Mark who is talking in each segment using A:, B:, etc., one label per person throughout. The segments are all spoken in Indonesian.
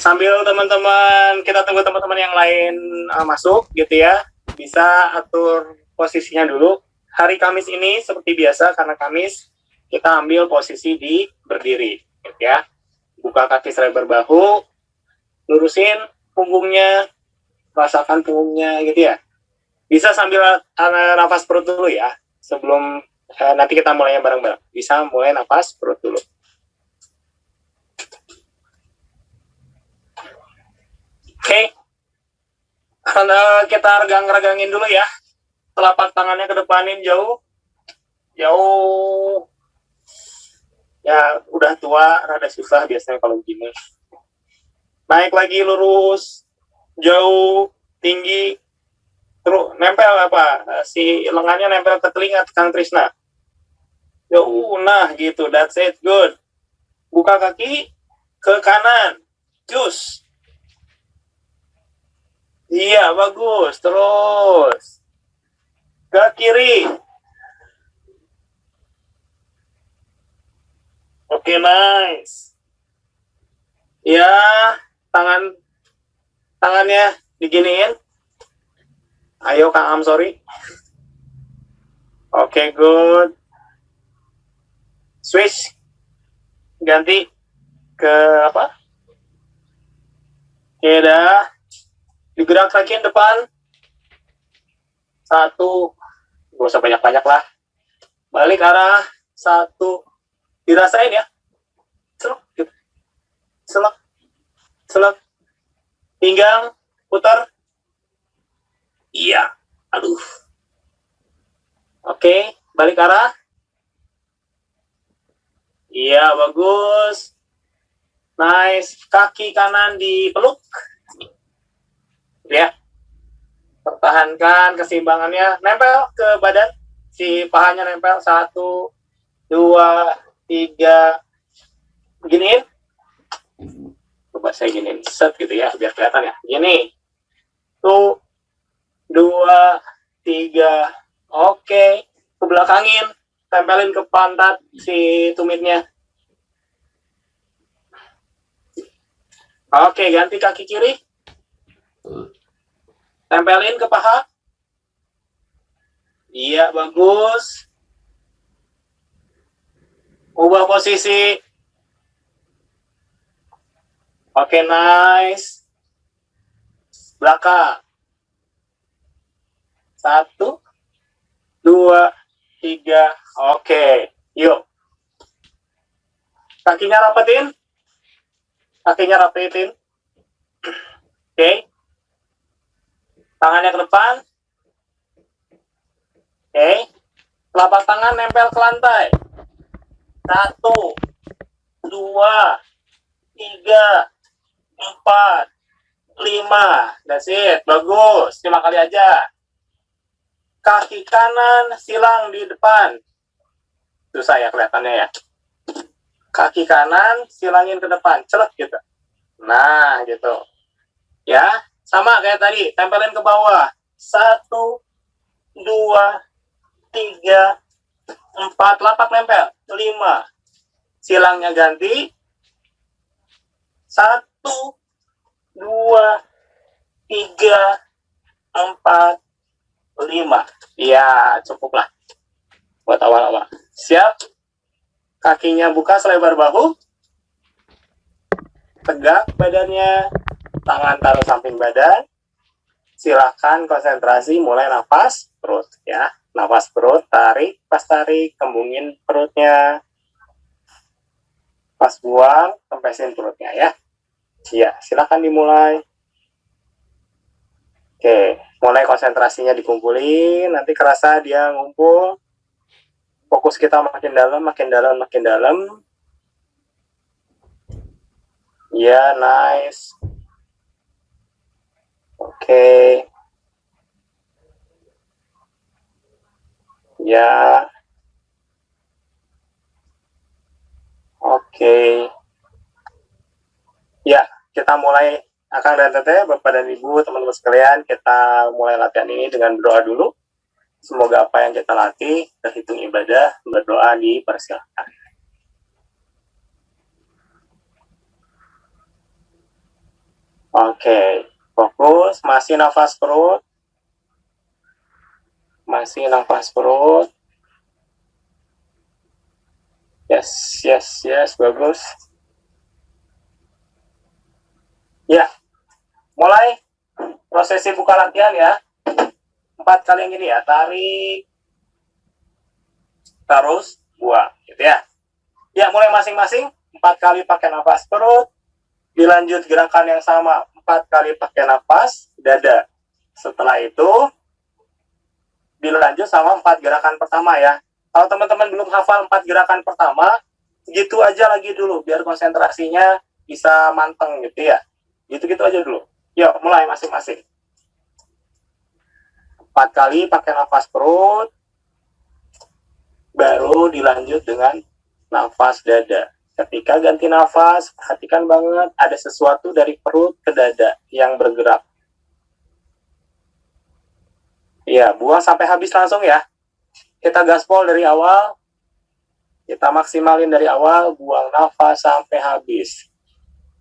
A: Sambil teman-teman, kita tunggu teman-teman yang lain masuk gitu ya, bisa atur posisinya dulu. Hari Kamis ini seperti biasa, karena Kamis kita ambil posisi di berdiri gitu ya. Buka kaki selebar bahu, lurusin punggungnya, rasakan punggungnya gitu ya. Bisa sambil nafas perut dulu ya, sebelum nanti kita mulainya bareng-bareng. Bisa mulai nafas perut dulu. Oke, kita regang-regangin dulu ya. Telapak tangannya ke depanin jauh. Ya, udah tua, rada susah biasanya kalau gini. Naik lagi lurus, jauh, tinggi. Terus nempel apa? Si lengannya nempel ke telinga Kang Trisna. Jauh, nah gitu, that's it, good. Buka kaki ke kanan, cus. Iya, bagus. Terus ke kiri. Oke, nice. Ya, tangannya diginiin. Ayo, Kang Am, sorry. Oke, good. Switch. Ganti ke apa? Oke, dah. Digerak rakin depan. 1, gak usah banyak-banyak lah. Balik arah 1, dirasain ya. Selok, gitu. Selok. Pinggang, putar. Iya, aduh. Oke, balik arah. Iya, bagus. Nice. Kaki kanan dipeluk. Ya. Pertahankan keseimbangannya. Nempel ke badan. Si pahanya nempel. 1, 2, 3. Giniin. Coba saya giniin. Set gitu ya. Biar kelihatan ya. Gini. 1, 2, 3. Oke. Ke belakangin. Tempelin ke pantat si tumitnya. Oke. Ganti kaki kiri. Tempelin ke paha. Iya, bagus. Ubah posisi. Oke, nice. Belakang. 1, 2, 3. Oke, yuk. Kakinya rapetin. Oke. Tangannya ke depan. Oke. Telapak tangan nempel ke lantai. 1, 2, 3, 4, 5. That's it. Bagus. 5 kali aja. Kaki kanan silang di depan. Susah ya kelihatannya ya. Kaki kanan silangin ke depan. Celek gitu. Nah, gitu. Ya. Sama kayak tadi, tempelin ke bawah. 1, 2, 3, 4, lapak nempel. 5. Silangnya ganti. 1, 2, 3, 4, 5. Ya, cukup lah. Buat awal-awal. Siap? Kakinya buka selebar bahu. Tegak badannya. Tangan taruh samping badan. Silakan konsentrasi mulai nafas perut ya. Nafas perut, tarik, pas tarik, kembungin perutnya. Pas buang, kempesin perutnya ya. Iya, silakan dimulai. Oke, mulai konsentrasinya dikumpulin, nanti kerasa dia ngumpul. Fokus kita makin dalam. Ya, nice. Oke. Ya. Oke. Ya, kita mulai. Akang dan Teteh, Bapak dan Ibu, teman-teman sekalian, kita mulai latihan ini dengan berdoa dulu. Semoga apa yang kita latih, terhitung ibadah, berdoa dipersilakan. Oke, fokus, masih nafas perut. Masih nafas perut. Yes, yes, yes, bagus. Ya, mulai prosesi buka latihan ya. 4 kali yang gini ya, tarik, terus buang, gitu ya. Ya, mulai masing-masing 4 kali pakai nafas perut, dilanjut gerakan yang sama 4 kali pakai nafas dada. Setelah itu dilanjut sama 4 gerakan pertama ya. Kalau teman-teman belum hafal 4 gerakan pertama, gitu aja lagi dulu biar konsentrasinya bisa manteng gitu ya. Gitu-gitu aja dulu. Yuk, mulai masing-masing. 4 kali pakai nafas perut, baru dilanjut dengan nafas dada. Ketika ganti nafas, perhatikan banget ada sesuatu dari perut ke dada yang bergerak. Ya, buang sampai habis langsung ya. Kita gaspol dari awal, kita maksimalin dari awal, buang nafas sampai habis.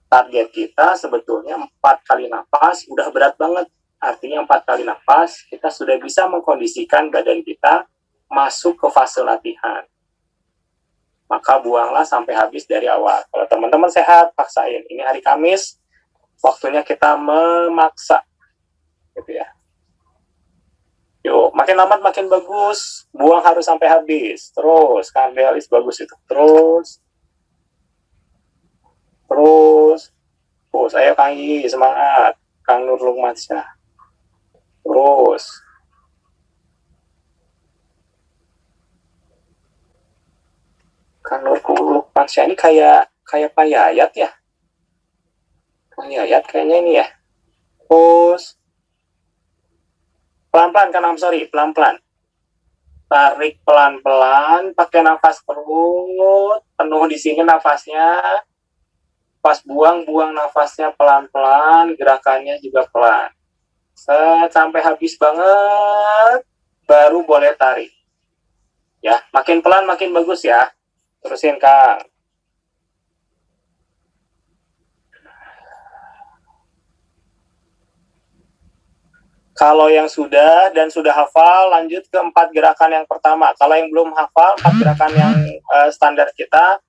A: Target kita sebetulnya 4 kali nafas, udah berat banget. Artinya 4 kali nafas, kita sudah bisa mengkondisikan badan kita masuk ke fase latihan. Maka buanglah sampai habis dari awal. Kalau teman-teman sehat, paksain. Ini hari Kamis, waktunya kita memaksa. Gitu ya. Yuk, makin lambat makin bagus. Buang harus sampai habis. Terus, kan realis bagus itu. Terus. Terus, ayo Kang Yi, semangat. Kang Nur Lukmansyah. Terus. Kang Nur Lukmansyah ini kayak Pak Yayat ya. Kang Yayat kayaknya ini ya. Terus. Pelan-pelan kan, pelan-pelan. Tarik pelan-pelan, pakai nafas perut, penuh di sini nafasnya. Pas buang nafasnya pelan-pelan, gerakannya juga pelan. Sampai habis banget, baru boleh tarik. Ya, makin pelan makin bagus ya. Terusin Kang. Kalau yang sudah dan sudah hafal, lanjut ke 4 gerakan yang pertama. Kalau yang belum hafal, 4 gerakan yang standar kita,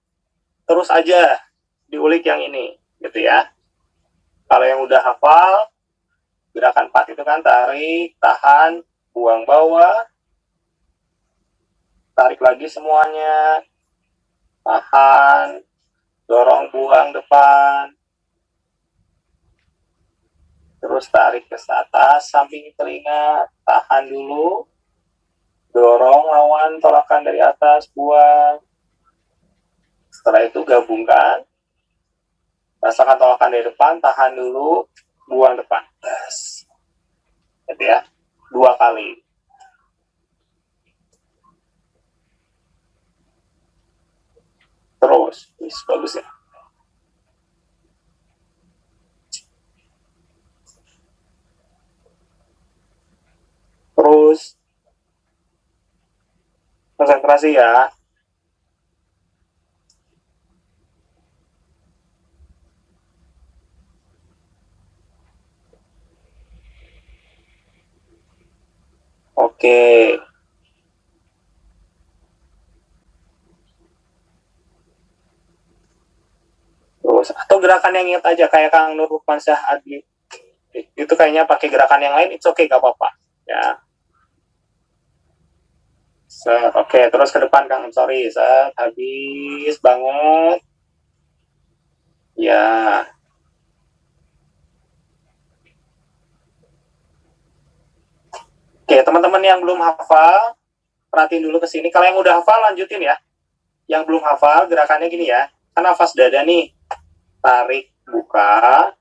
A: terus aja diulik yang ini, gitu ya. Kalau yang udah hafal, gerakan 4 itu kan tarik, tahan, buang bawah, tarik lagi semuanya, tahan, dorong buang depan, terus tarik ke atas, samping telinga, tahan dulu, dorong lawan tolakan dari atas, buang. Setelah itu gabungkan, rasakan tolakan dari depan, tahan dulu, buang depan. Yes. Gitu ya, 2 kali. Terus, bagus ya. Terus, konsentrasi ya. Oke. Terus, atau gerakan yang ingat aja, kayak Kang Nur Lukmansyah Adi. Itu kayaknya pakai gerakan yang lain, it's okay, gak apa-apa. Ya. Oke, terus ke depan Kang, sorry, habis banget. Ya. Oke, teman-teman yang belum hafal, perhatiin dulu ke sini. Kalau yang udah hafal, lanjutin ya. Yang belum hafal, gerakannya gini ya. Kan nafas dada nih. Tarik, buka.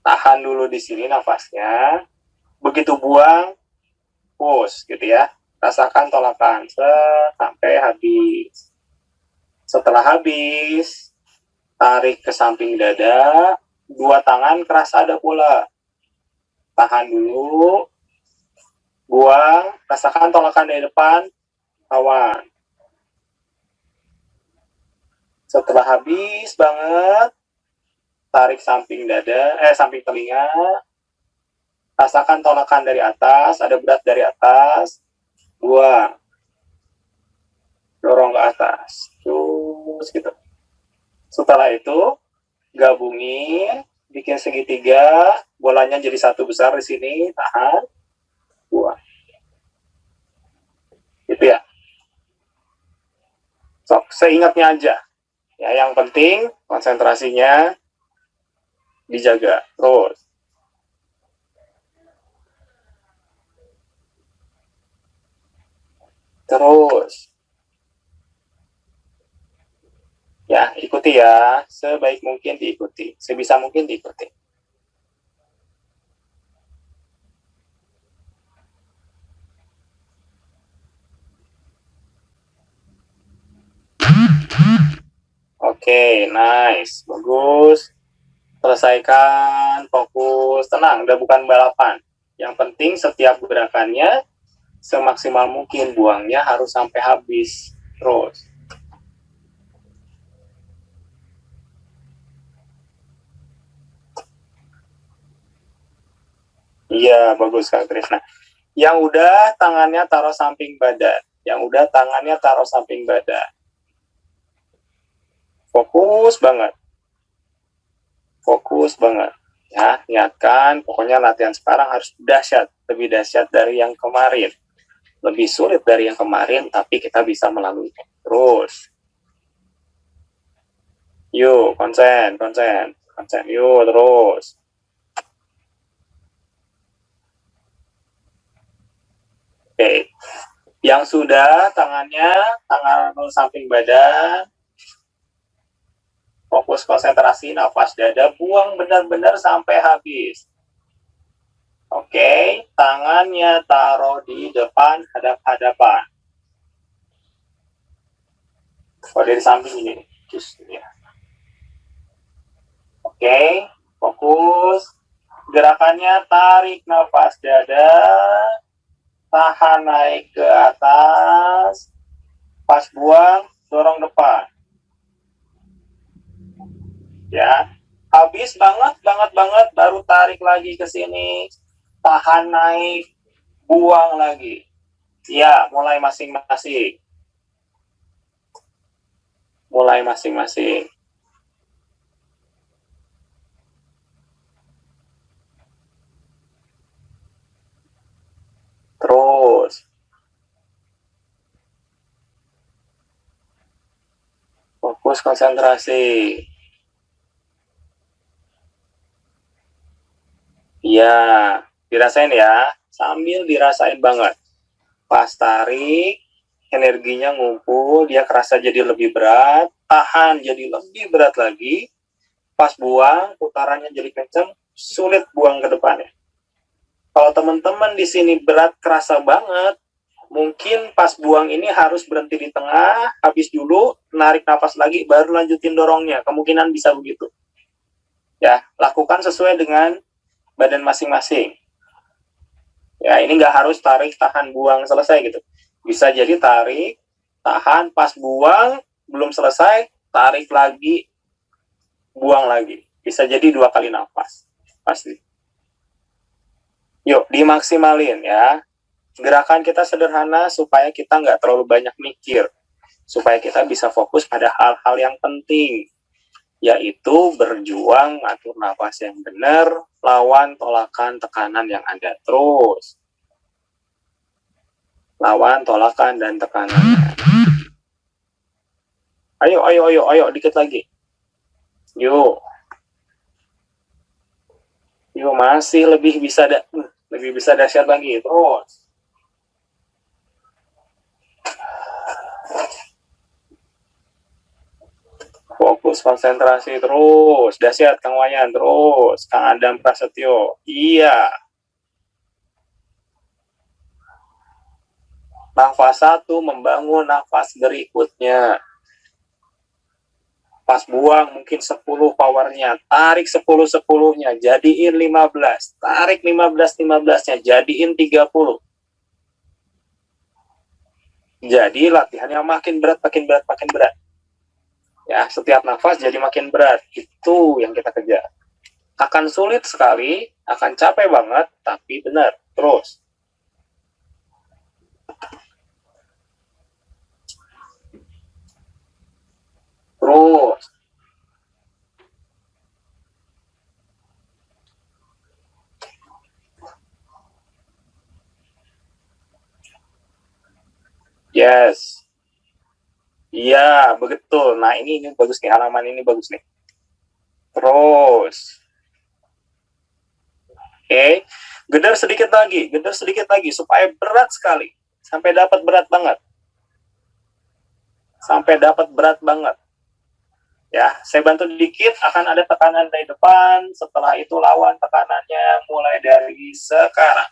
A: Tahan dulu di sini nafasnya. Begitu buang, push gitu ya. Rasakan tolakan sampai habis. Setelah habis, tarik ke samping dada. 2 tangan keras ada pula. Tahan dulu, buang, rasakan tolakan dari depan, lawan. Setelah habis banget, tarik samping dada, samping telinga, rasakan tolakan dari atas, ada berat dari atas, buang, dorong ke atas, terus gitu. Setelah itu gabungin, bikin segitiga, bolanya jadi satu besar di sini, tahan, buang. Gitu ya. So, seingatnya aja. Ya, yang penting konsentrasinya dijaga terus. Ya, ikuti ya, sebaik mungkin diikuti, sebisa mungkin diikuti. Oke, nice, bagus. Selesaikan, fokus, tenang, udah bukan balapan. Yang penting setiap gerakannya semaksimal mungkin, buangnya harus sampai habis terus. Iya, bagus Kak Krisna. Yang udah tangannya taruh samping badan. Fokus banget. Ya, niatkan, pokoknya latihan sekarang harus dahsyat, lebih dahsyat dari yang kemarin. Lebih sulit dari yang kemarin, tapi kita bisa melalui terus. Yuk, konsen. Yuk, terus. Oke. Yang sudah, tangan samping badan, fokus konsentrasi, nafas dada, buang benar-benar sampai habis. Oke, tangannya taruh di depan, hadap-hadapan. Oh, dari samping ini. Oke, fokus. Gerakannya tarik nafas dada, tahan naik ke atas, pas buang, dorong depan. Ya, habis banget, baru tarik lagi ke sini, tahan naik, buang lagi. Ya, mulai masing-masing. Terus. Fokus konsentrasi. Iya, dirasain ya. Sambil dirasain banget. Pas tarik, energinya ngumpul, dia kerasa jadi lebih berat. Tahan jadi lebih berat lagi. Pas buang, putarannya jadi kenceng, sulit buang ke depannya. Kalau teman-teman di sini berat kerasa banget, mungkin pas buang ini harus berhenti di tengah, habis dulu, narik nafas lagi, baru lanjutin dorongnya. Kemungkinan bisa begitu. Ya, lakukan sesuai dengan badan masing-masing. Ya, ini nggak harus tarik, tahan, buang, selesai gitu. Bisa jadi tarik, tahan, pas buang, belum selesai, tarik lagi, buang lagi. Bisa jadi 2 kali nafas. Pasti. Yuk, dimaksimalin ya. Gerakan kita sederhana supaya kita nggak terlalu banyak mikir. Supaya kita bisa fokus pada hal-hal yang penting. Yaitu berjuang, atur nafas yang benar, lawan tolakan tekanan yang ada. Terus. Lawan tolakan dan tekanan. Ayo, dikit lagi. Yuk, masih lebih bisa dahsyat lagi. Terus. Fokus konsentrasi terus. Dahsyat Kang Wayan, terus. Kang Adam Prasetyo. Iya. Nafas 1 membangun nafas berikutnya. Pas buang mungkin 10 powernya, tarik 10-10-nya, jadiin 15, tarik 15-15-nya, jadiin 30. Jadi latihannya makin berat. Ya, setiap nafas jadi makin berat. Itu yang kita kejar. Akan sulit sekali, akan capek banget, tapi benar. Terus. Terus. Yes. Iya, betul. Nah, ini bagus nih. Halaman ini bagus nih. Terus. Oke. Gedar sedikit lagi supaya berat sekali. Sampai dapat berat banget. Sampai dapat berat banget. Ya, saya bantu dikit, akan ada tekanan dari depan, setelah itu lawan tekanannya mulai dari sekarang.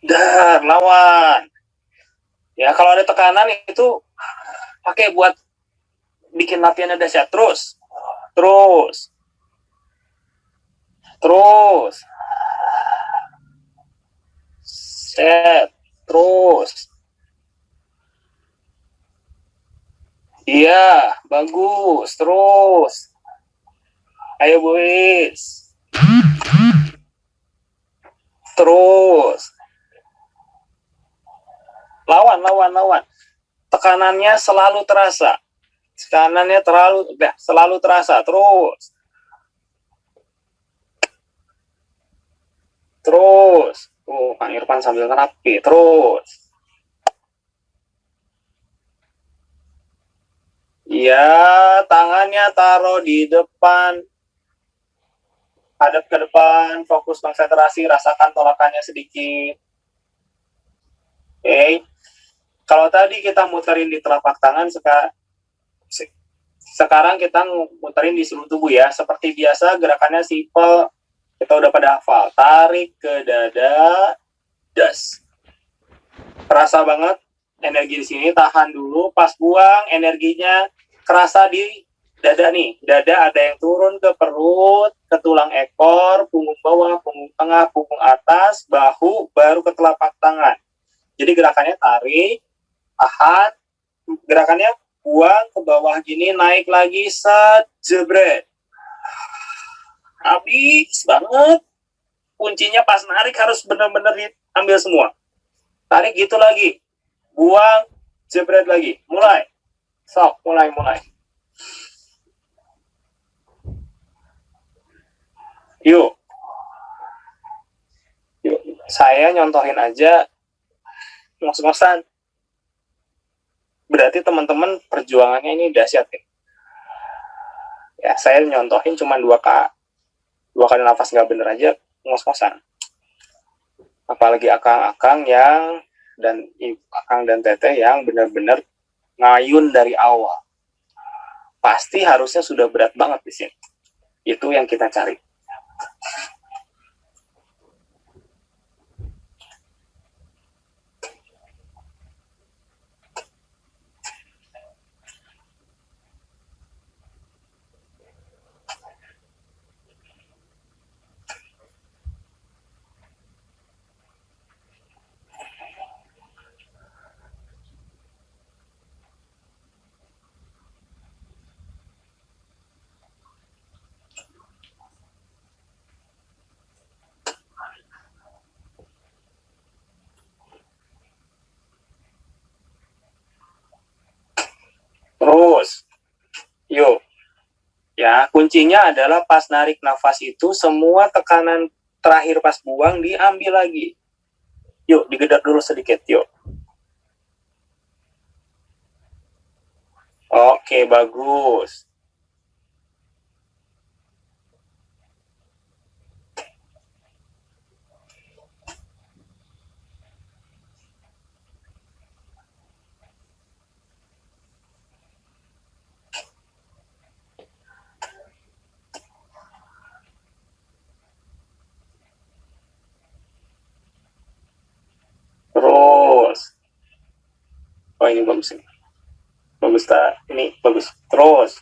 A: Dan lawan. Ya, kalau ada tekanan itu pakai buat bikin latihannya dahsyat. Terus. Terus. Terus. Set. Terus. Iya, bagus. Terus. Ayo, boys. Terus. Lawan. Tekanannya selalu terasa. Selalu terasa. Terus. Terus. Kang Irfan sambil ngerapi. Terus. Ya, tangannya taruh di depan. Hadap ke depan, fokus konsentrasi, rasakan tolakannya sedikit. Oke. Kalau tadi kita muterin di telapak tangan, sekarang kita muterin di seluruh tubuh ya. Seperti biasa, gerakannya simple. Kita udah pada hafal. Tarik ke dada, das. Terasa banget energi di sini, tahan dulu. Pas buang, energinya kerasa di dada nih. Dada ada yang turun ke perut, ke tulang ekor, punggung bawah, punggung tengah, punggung atas, bahu, baru ke telapak tangan. Jadi gerakannya tarik, tahan, gerakannya buang ke bawah gini, naik lagi, set, jebret. Habis banget. Kuncinya pas narik harus benar-benar diambil semua. Tarik gitu lagi. Buang, jebret lagi. Mulai. Sok, mulai. Yuk. Saya nyontohin aja ngos-ngosan. Berarti teman-teman perjuangannya ini dahsyat ya. Ya, saya nyontohin cuma 2 kali nafas nggak bener aja ngos-ngosan. Apalagi akang dan teteh yang benar-benar ngayun dari awal. Pasti harusnya sudah berat banget di sini. Itu yang kita cari. Terus, yuk. Ya, kuncinya adalah pas narik nafas itu semua tekanan terakhir pas buang diambil lagi. Yuk, digedap dulu sedikit, yuk. Oke, bagus. Terus. Oh, ini bagus ini. Bagus, tak? Ini bagus. Terus.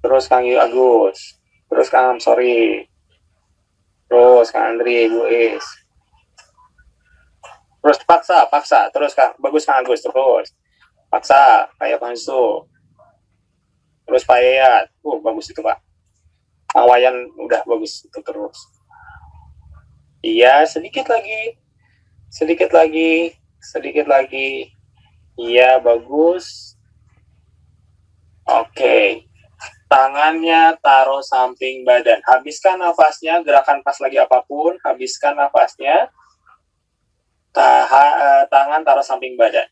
A: Terus Kang Agus. Terus Kang Sorry. Terus Kang Andri, Bu Is. Terus paksa, terus Kang, bagus Kang Agus, terus paksa kayak Pansu, terus Pak Yayat, bagus itu Pak. Kang Wayan udah bagus itu terus. Iya, sedikit lagi. Iya, bagus. Oke. Tangannya taruh samping badan. Habiskan nafasnya, gerakan pas lagi apapun, habiskan nafasnya. Tangan taruh samping badan.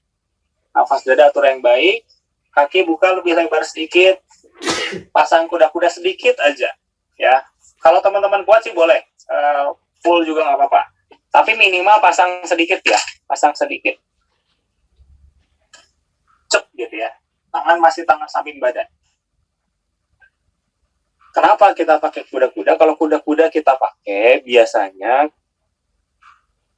A: Nafas dada atur yang baik. Kaki buka lebih lebar sedikit. Pasang kuda-kuda sedikit aja. Ya. Kalau teman-teman kuat sih boleh. Full juga nggak apa-apa. Tapi minimal pasang sedikit ya. Pasang sedikit. Cep gitu ya. Tangan masih tangan samping badan. Kenapa kita pakai kuda-kuda? Kalau kuda-kuda kita pakai, biasanya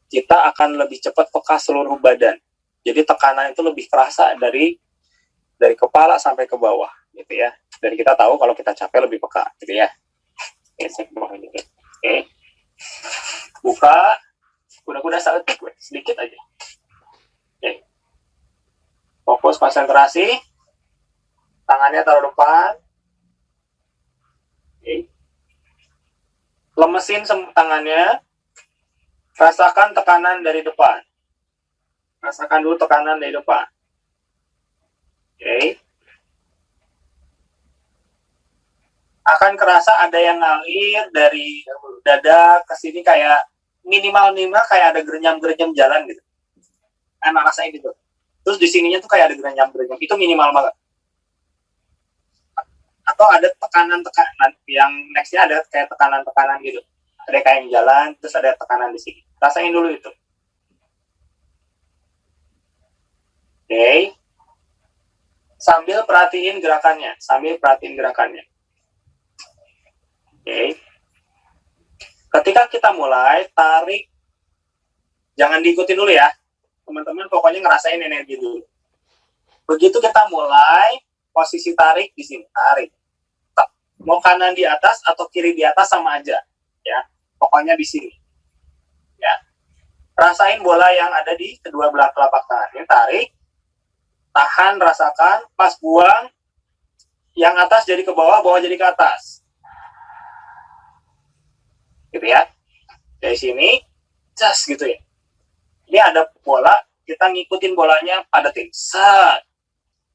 A: kita akan lebih cepat peka seluruh badan. Jadi tekanan itu lebih kerasa dari kepala sampai ke bawah, gitu ya. Dan kita tahu kalau kita capek lebih peka, gitu ya. Oke, saya bawah ini. Oke. Buka, kuda-kuda sedikit aja. Oke. Fokus konsentrasi. Tangannya taruh depan. Oke. Lemesin tangannya. Rasakan tekanan dari depan. Rasakan dulu tekanan dari depan. Oke. Akan kerasa ada yang ngalir dari dada ke sini kayak minimal kayak ada gerenyam-gerenyam jalan gitu. Enak rasain gitu. Terus di sininya tuh kayak ada gerenyam-gerenyam. Itu minimal banget. Atau ada tekanan-tekanan yang nextnya ada kayak tekanan-tekanan gitu. Ada kayak yang jalan, terus ada tekanan di sini. Rasain dulu itu. Oke. Sambil perhatiin gerakannya. Oke. Ketika kita mulai, tarik. Jangan diikutin dulu ya. Teman-teman pokoknya ngerasain energi dulu. Begitu kita mulai, posisi tarik di sini. Tarik. Mau kanan di atas atau kiri di atas sama aja. Ya. Pokoknya di sini. Ya. Rasain bola yang ada di kedua belah telapak tangan. Ini tarik. Tahan, rasakan. Pas buang. Yang atas jadi ke bawah, bawah jadi ke atas. Gitu ya. Dari sini. Just gitu ya. Ini ada bola. Kita ngikutin bolanya pada tim. Set.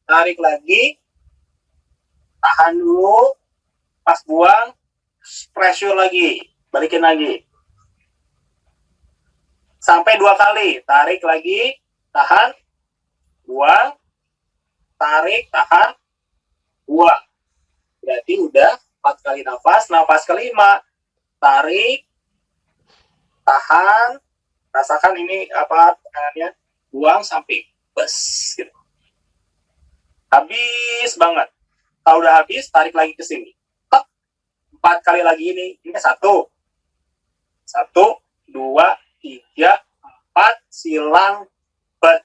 A: Tarik lagi. Tahan dulu. Pas buang. Pressure lagi. Balikin lagi. Sampai 2 kali. Tarik lagi. Tahan. Buang. Tarik. Tahan. Buang. Berarti udah 4 kali nafas. Nafas kelima. Tarik. Tahan. Rasakan ini apa tekanannya. Buang sampai bes. Gitu. Habis banget. Kalau udah habis, tarik lagi ke sini. 4 kali lagi ini. Ini 1. 1, 2, 3, 4, silang, bet.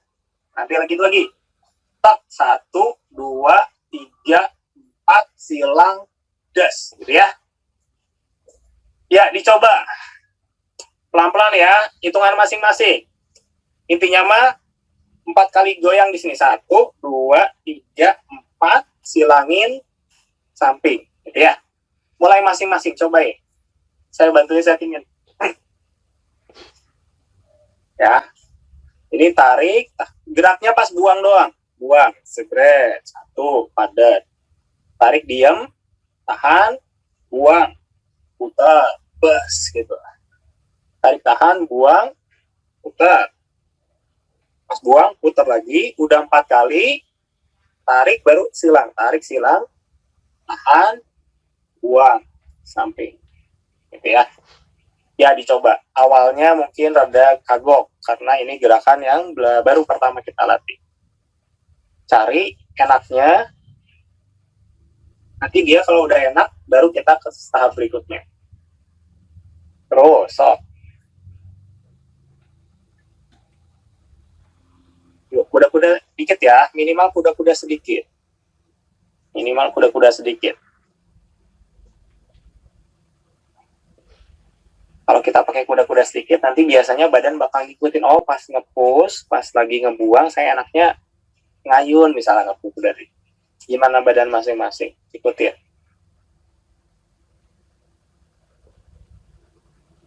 A: Nanti lagi. Tak, 1, 2, 3, 4, silang, des. Gitu ya. Ya, dicoba. Pelan-pelan ya, hitungan masing-masing. Intinya mah 4 kali goyang di sini. 1, 2, 3, 4, silangin, samping. Gitu ya. Mulai masing-masing, coba ya. Saya bantuin settingin. Ya, ini tarik, geraknya pas buang doang. Buang, segret, 1, padat. Tarik, diam, tahan, buang, putar, bes, gitu. Tarik, tahan, buang, putar. Pas buang, putar lagi. Udah 4 kali. Tarik, baru silang. Tarik, silang, tahan, buang, samping. Gitu ya. Ya, dicoba. Awalnya mungkin rada kagok, karena ini gerakan yang baru pertama kita latih. Cari enaknya. Nanti dia kalau udah enak, baru kita ke tahap berikutnya. Terus, sok. Yuk, kuda-kuda dikit ya. Minimal kuda-kuda sedikit. Kalau kita pakai kuda-kuda sedikit, nanti biasanya badan bakal ngikutin. Oh, pas nge-push, pas lagi ngebuang, saya enaknya ngayun misalnya nge-push dari. Gimana badan masing-masing? Ikutin.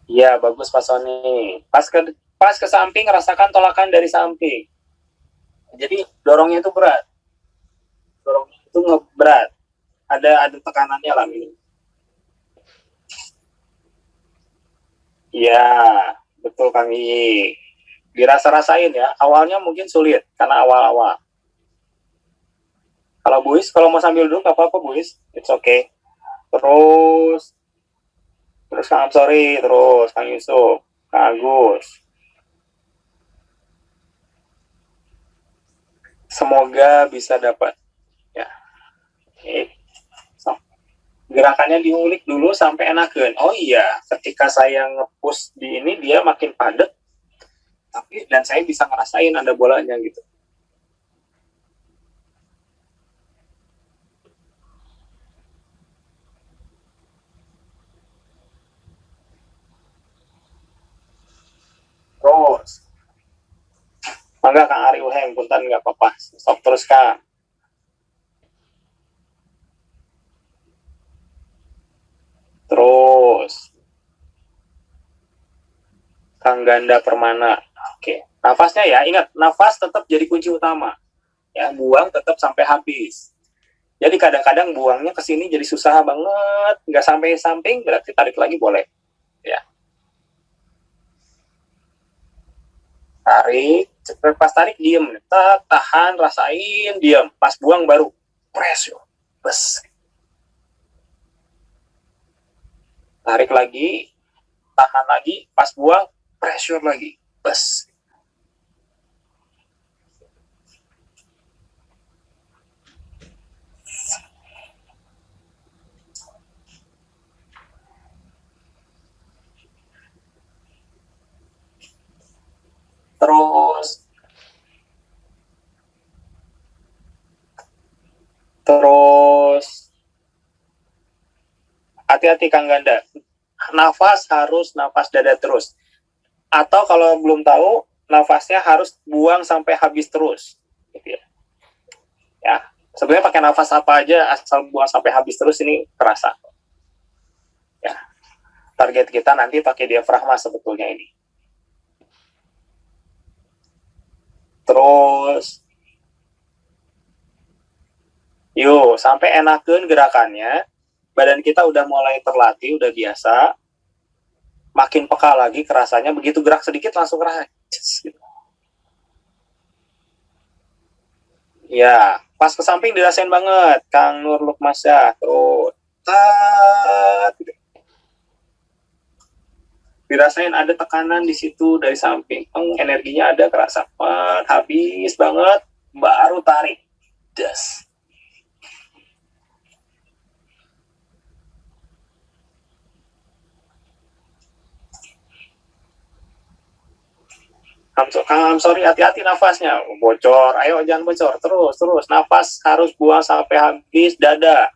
A: Iya, bagus Pak Sony. Pas ke samping, rasakan tolakan dari samping. Jadi dorongnya itu berat. Dorongnya itu berat. Ada tekanannya lah ini. Iya, betul Kang Iyi. Dirasa-rasain ya. Awalnya mungkin sulit karena awal-awal. Kalau Buis, kalau mau sambil duduk apa-apa Buis, it's okay. Terus, Kang Sorry, terus Kang Yusuf, Kang Agus. Semoga bisa dapat. Ya. So, gerakannya diulik dulu sampai enakan. Oh iya, ketika saya nge-push di ini dia makin padat. Tapi dan saya bisa ngerasain ada bolanya gitu. Terus, mangga Kang Ari Uheng, punten nggak apa-apa. Stop terus Kang. Terus, Kang Ganda Permana. Oke, nafasnya ya, ingat nafas tetap jadi kunci utama. Ya, buang tetap sampai habis. Jadi kadang-kadang buangnya ke sini jadi susah banget, nggak sampai samping, berarti tarik lagi boleh. Ya, tarik, pas tarik diem, tahan, rasain, diem. Pas buang baru press yo, bes. Tarik lagi, tahan lagi, pas buang pressure lagi, bes. Terus hati-hati Kang Ganda, nafas harus nafas dada terus, atau kalau belum tahu nafasnya harus buang sampai habis terus gitu ya. Ya, sebenarnya pakai nafas apa aja asal buang sampai habis terus ini terasa. Ya, target kita nanti pakai diafragma sebetulnya ini. Terus yuk, sampai enakan gerakannya, badan kita udah mulai terlatih, udah biasa, makin peka lagi kerasanya, begitu gerak sedikit langsung kerasa. Gitu. Ya, pas ke samping dirasain banget, Kang Nur Lukmasya, terus, dirasain ada tekanan di situ dari samping, energinya ada, kerasa banget, habis banget, baru tarik, das. I'm sorry, hati-hati nafasnya, bocor, ayo jangan bocor, terus, nafas harus buang sampai habis dada,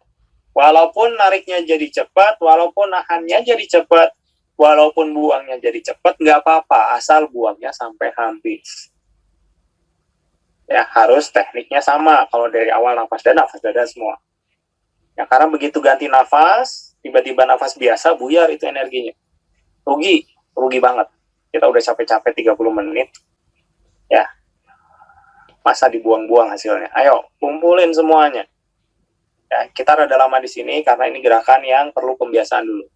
A: walaupun nariknya jadi cepat, walaupun nahannya jadi cepat, walaupun buangnya jadi cepat, nggak apa-apa, asal buangnya sampai habis. Ya, harus tekniknya sama, kalau dari awal nafas dada semua. Ya, karena begitu ganti nafas, tiba-tiba nafas biasa, buyar itu energinya. Rugi banget. Kita udah capek-capek 30 menit, ya masa dibuang-buang hasilnya. Ayo kumpulin semuanya. Ya, kita rada lama di sini karena ini gerakan yang perlu pembiasaan dulu.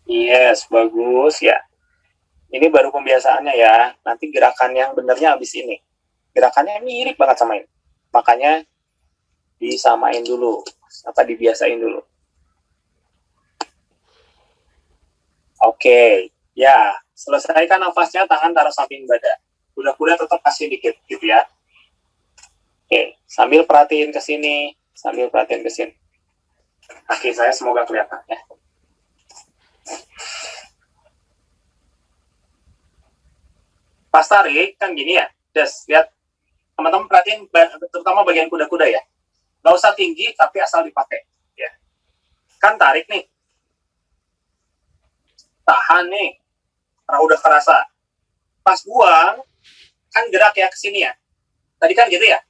A: Yes, bagus ya. Ini baru pembiasaannya ya. Nanti gerakan yang benernya habis ini. Gerakannya mirip banget sama ini. Makanya disamain dulu, dibiasain dulu. Oke, ya. Selesaikan nafasnya, tangan taruh samping badan. kuda-kuda tetap kasih dikit gitu ya. Oke, sambil perhatiin ke sini, kaki saya semoga kelihatan ya. Pas tarik kan gini ya, just lihat teman-teman perhatiin terutama bagian kuda-kuda ya. Nggak usah tinggi tapi asal dipakai ya. Kan tarik nih, tahan nih, karena udah kerasa. Pas buang kan gerak ya ke sini ya. Tadi kan gitu ya.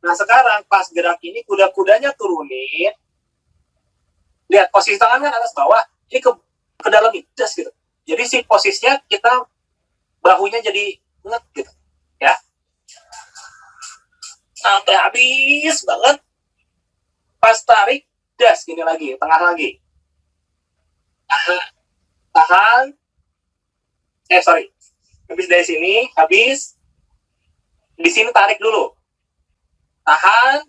A: Nah sekarang pas gerak ini kuda-kudanya turunin. Lihat posisi tangan kan atas bawah, ini ke dalam das gitu. Jadi si posisinya kita bahunya jadi nget gitu ya. Sampai habis banget. Pas tarik das gini lagi, tengah lagi. Tahan. Habis dari sini, habis di sini tarik dulu. Tahan,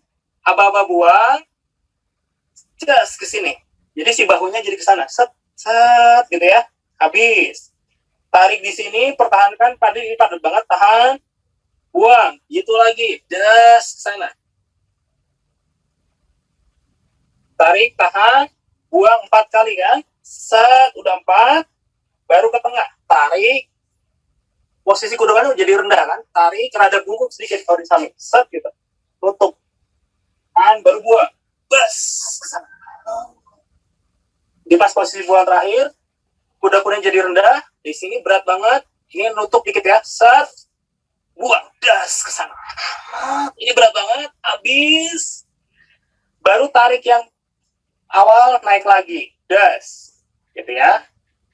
A: aba-aba buang, das ke sini. Jadi si bahunya jadi ke sana, set gitu ya. Habis. Tarik di sini, pertahankan, padat banget, tahan, buang, gitu lagi, das ke sana. Tarik, tahan, buang 4 kali kan. Set, udah 4, baru ke tengah. Tarik, posisi kuda-kuda jadi rendah kan. Tarik, rada bungkuk sedikit kalau di samping. Set gitu. Tutup. Tahan, baru buang. Bas, ke sana. Di pas posisi buang terakhir, kuda-kuda jadi rendah, di sini berat banget, ini nutup dikit ya, set, buang, das, ke sana. Ini berat banget, habis, baru tarik yang awal, naik lagi, das, gitu ya,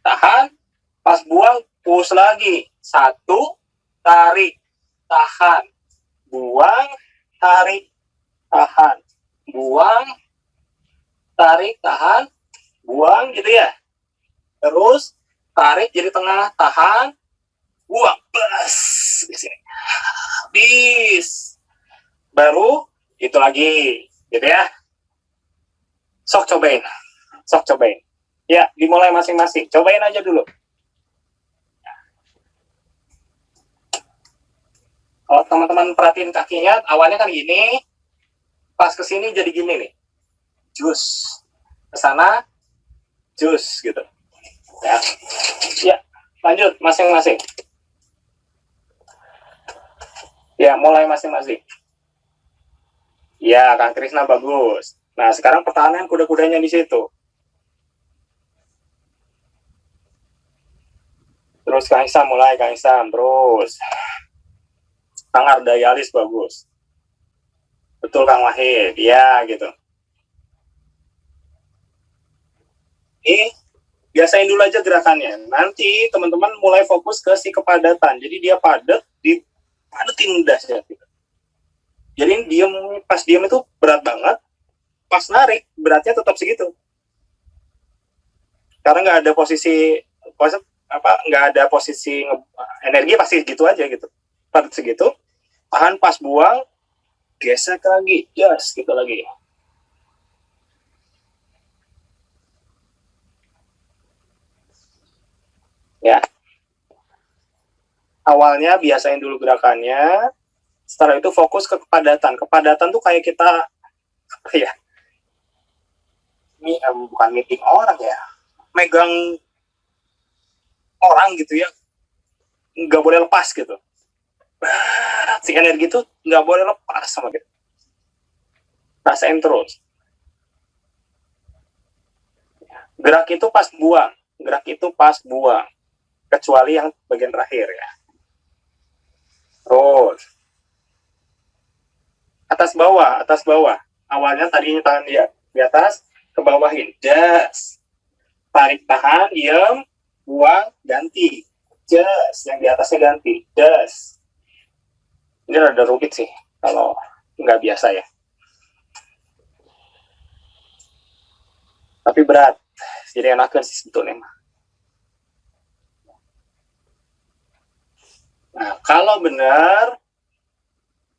A: tahan, pas buang, push lagi, 1, tarik, tahan, buang, tarik, tahan, buang, tarik, tahan, buang, gitu ya. Terus tarik jadi tengah, tahan, buang, bas, di sini. Habis. Baru itu lagi, gitu ya. Sok cobain. Ya, dimulai masing-masing. Cobain aja dulu. Kalau teman-teman perhatiin kakinya, awalnya kan gini, pas kesini jadi gini nih. Jus. Kesana, jus gitu. Ya, lanjut masing-masing. Ya, mulai masing-masing. Ya, Kang Krisna bagus. Nah, sekarang pertahanan kuda-kudanya di situ. Terus Kang Isam mulai, terus. Kang Ardayalis bagus. Betul Kang Wahid, ya gitu. Ini biasain dulu aja gerakannya. Nanti teman-teman mulai fokus ke si kepadatan. Jadi dia padat, dipadetin dasnya. Gitu. Jadi pas diem itu berat banget. Pas narik beratnya tetap segitu. Karena nggak ada posisi energi pasti gitu aja gitu. Padat segitu. Tahan pas buang, gesek lagi, yes gitu lagi. Ya. Awalnya biasain dulu gerakannya, setelah itu fokus ke kepadatan. Kepadatan tuh kayak kita ini bukan meeting orang ya, megang orang gitu ya, nggak boleh lepas gitu. Si energi tuh nggak boleh lepas sama gitu. Rasain terus. Gerak itu pas buang. Kecuali yang bagian terakhir ya. Terus atas bawah. Awalnya tadinya tangan dia di atas, ke bawahin. Das. Tarik tahan, diem, buang, ganti. Das. Yang di atasnya ganti. Das. Ini rada rumit sih kalau nggak biasa ya. Tapi berat. Jadi enakan sih sebetulnya. Nah, kalau benar,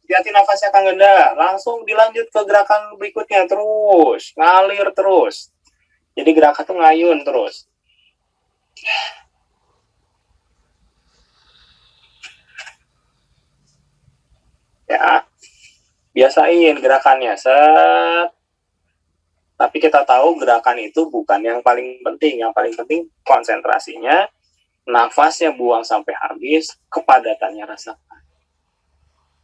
A: hati nafasnya Kang Genda, langsung dilanjut ke gerakan berikutnya terus, ngalir terus. Jadi gerakan tuh ngayun terus. Ya, biasain gerakannya, set. Tapi kita tahu gerakan itu bukan yang paling penting. Yang paling penting konsentrasinya, nafasnya buang sampai habis, kepadatannya rasakan.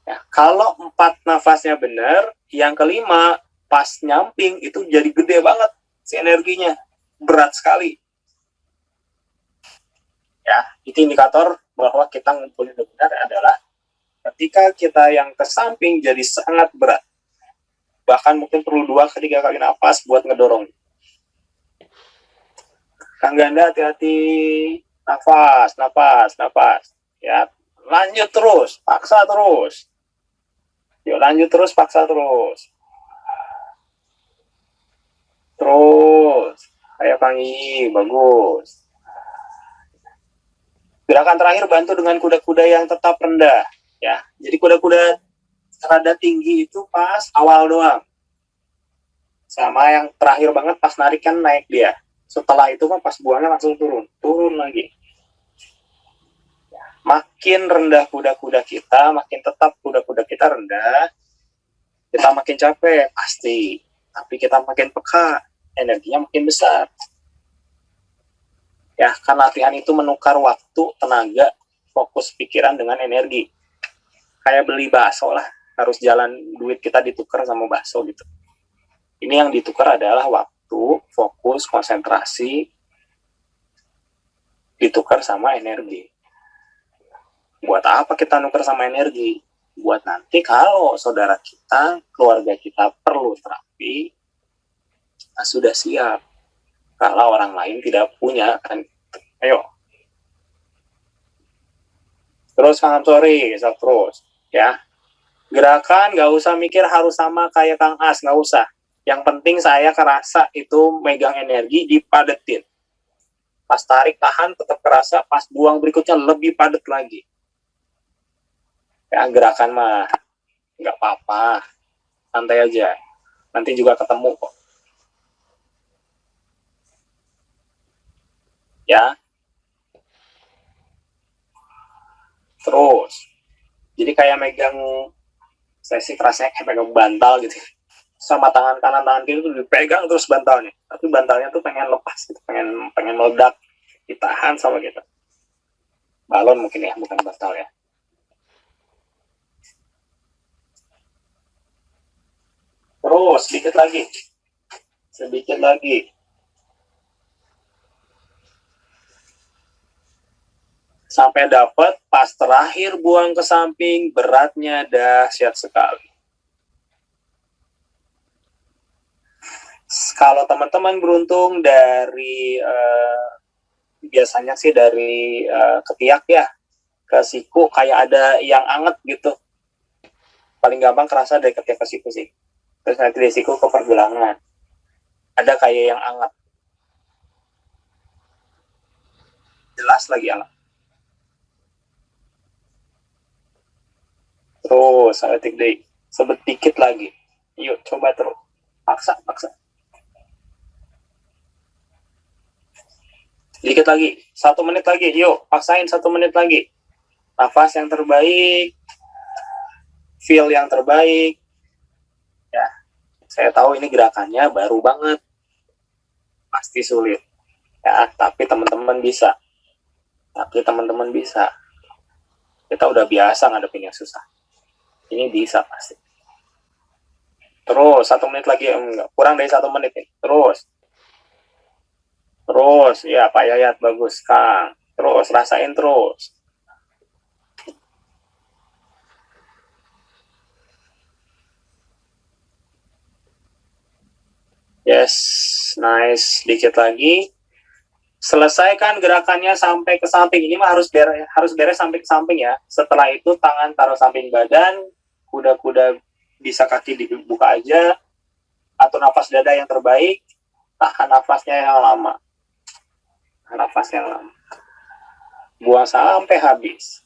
A: Ya, kalau 4 nafasnya benar, yang kelima pas nyamping itu jadi gede banget si energinya, berat sekali. Ya, itu indikator bahwa kita ngumpulin benar adalah ketika kita yang ke samping jadi sangat berat. Bahkan mungkin perlu 2-3 kali nafas buat ngedorong. Kang Ganda hati-hati, nafas. Ya, lanjut terus, paksa terus. Yuk lanjut terus, paksa terus. Terus, kayak Pangi, bagus. Gerakan terakhir bantu dengan kuda-kuda yang tetap rendah. Ya, jadi kuda-kuda rada tinggi itu pas awal doang. Sama yang terakhir banget pas narik kan naik dia. Setelah itu kan pas buangnya langsung turun lagi. Ya, makin rendah kuda-kuda kita, makin tetap kuda-kuda kita rendah, kita makin capek pasti. Tapi kita makin peka, energinya makin besar. Ya, kan latihan itu menukar waktu, tenaga, fokus pikiran dengan energi. Kayak beli bakso lah, harus jalan duit kita ditukar sama bakso gitu. Ini yang ditukar adalah waktu, fokus, konsentrasi, ditukar sama energi. Buat apa kita nukar sama energi? Buat nanti kalau saudara kita, keluarga kita perlu terapi, kita sudah siap. Kalau orang lain tidak punya, kan ayo. Terus Kang Amsori, terus ya. Gerakan nggak usah mikir harus sama kayak Kang As, nggak usah. Yang penting saya kerasa itu megang energi dipadetin. Pas tarik tahan tetap kerasa, pas buang berikutnya lebih padat lagi. Ya gerakan mah nggak apa-apa, santai aja. Nanti juga ketemu kok. Ya. Terus. Jadi kayak megang, saya sih kerasanya kayak megang bantal gitu. Sama tangan kanan tangan kiri tuh dipegang terus bantalnya. Tapi bantalnya tuh pengen lepas gitu, pengen meledak, ditahan sama gitu. Balon mungkin ya, bukan bantal ya. Terus sedikit lagi. Sampai dapat, pas terakhir buang ke samping, beratnya dahsyat sekali. Kalau teman-teman beruntung dari biasanya sih dari ketiak ya ke siku, kayak ada yang anget gitu. Paling gampang kerasa dari ketiak ke siku sih. Terus nanti dari siku ke pergelangan, ada kayak yang anget. Jelas lagi anget. Terus detik deh, sedikit lagi. Yuk coba terus, paksa. Sedikit lagi, 1 menit lagi. Yuk paksain 1 menit lagi. Nafas yang terbaik, feel yang terbaik. Ya, saya tahu ini gerakannya baru banget, pasti sulit. Ya, tapi teman-teman bisa. Kita udah biasa ngadepin yang susah. Ini bisa pasti. Terus 1 menit lagi, kurang dari 1 menit nih. Terus, ya Pak Yayat, bagus Kang. Terus rasain terus. Yes, nice. Dikit lagi. Selesaikan gerakannya sampai ke samping. Ini mah harus beres sampai ke samping ya. Setelah itu tangan taruh samping badan, kuda-kuda bisa kaki dibuka aja, atur nafas dada yang terbaik, tahan nafasnya yang lama. Buang sampai habis.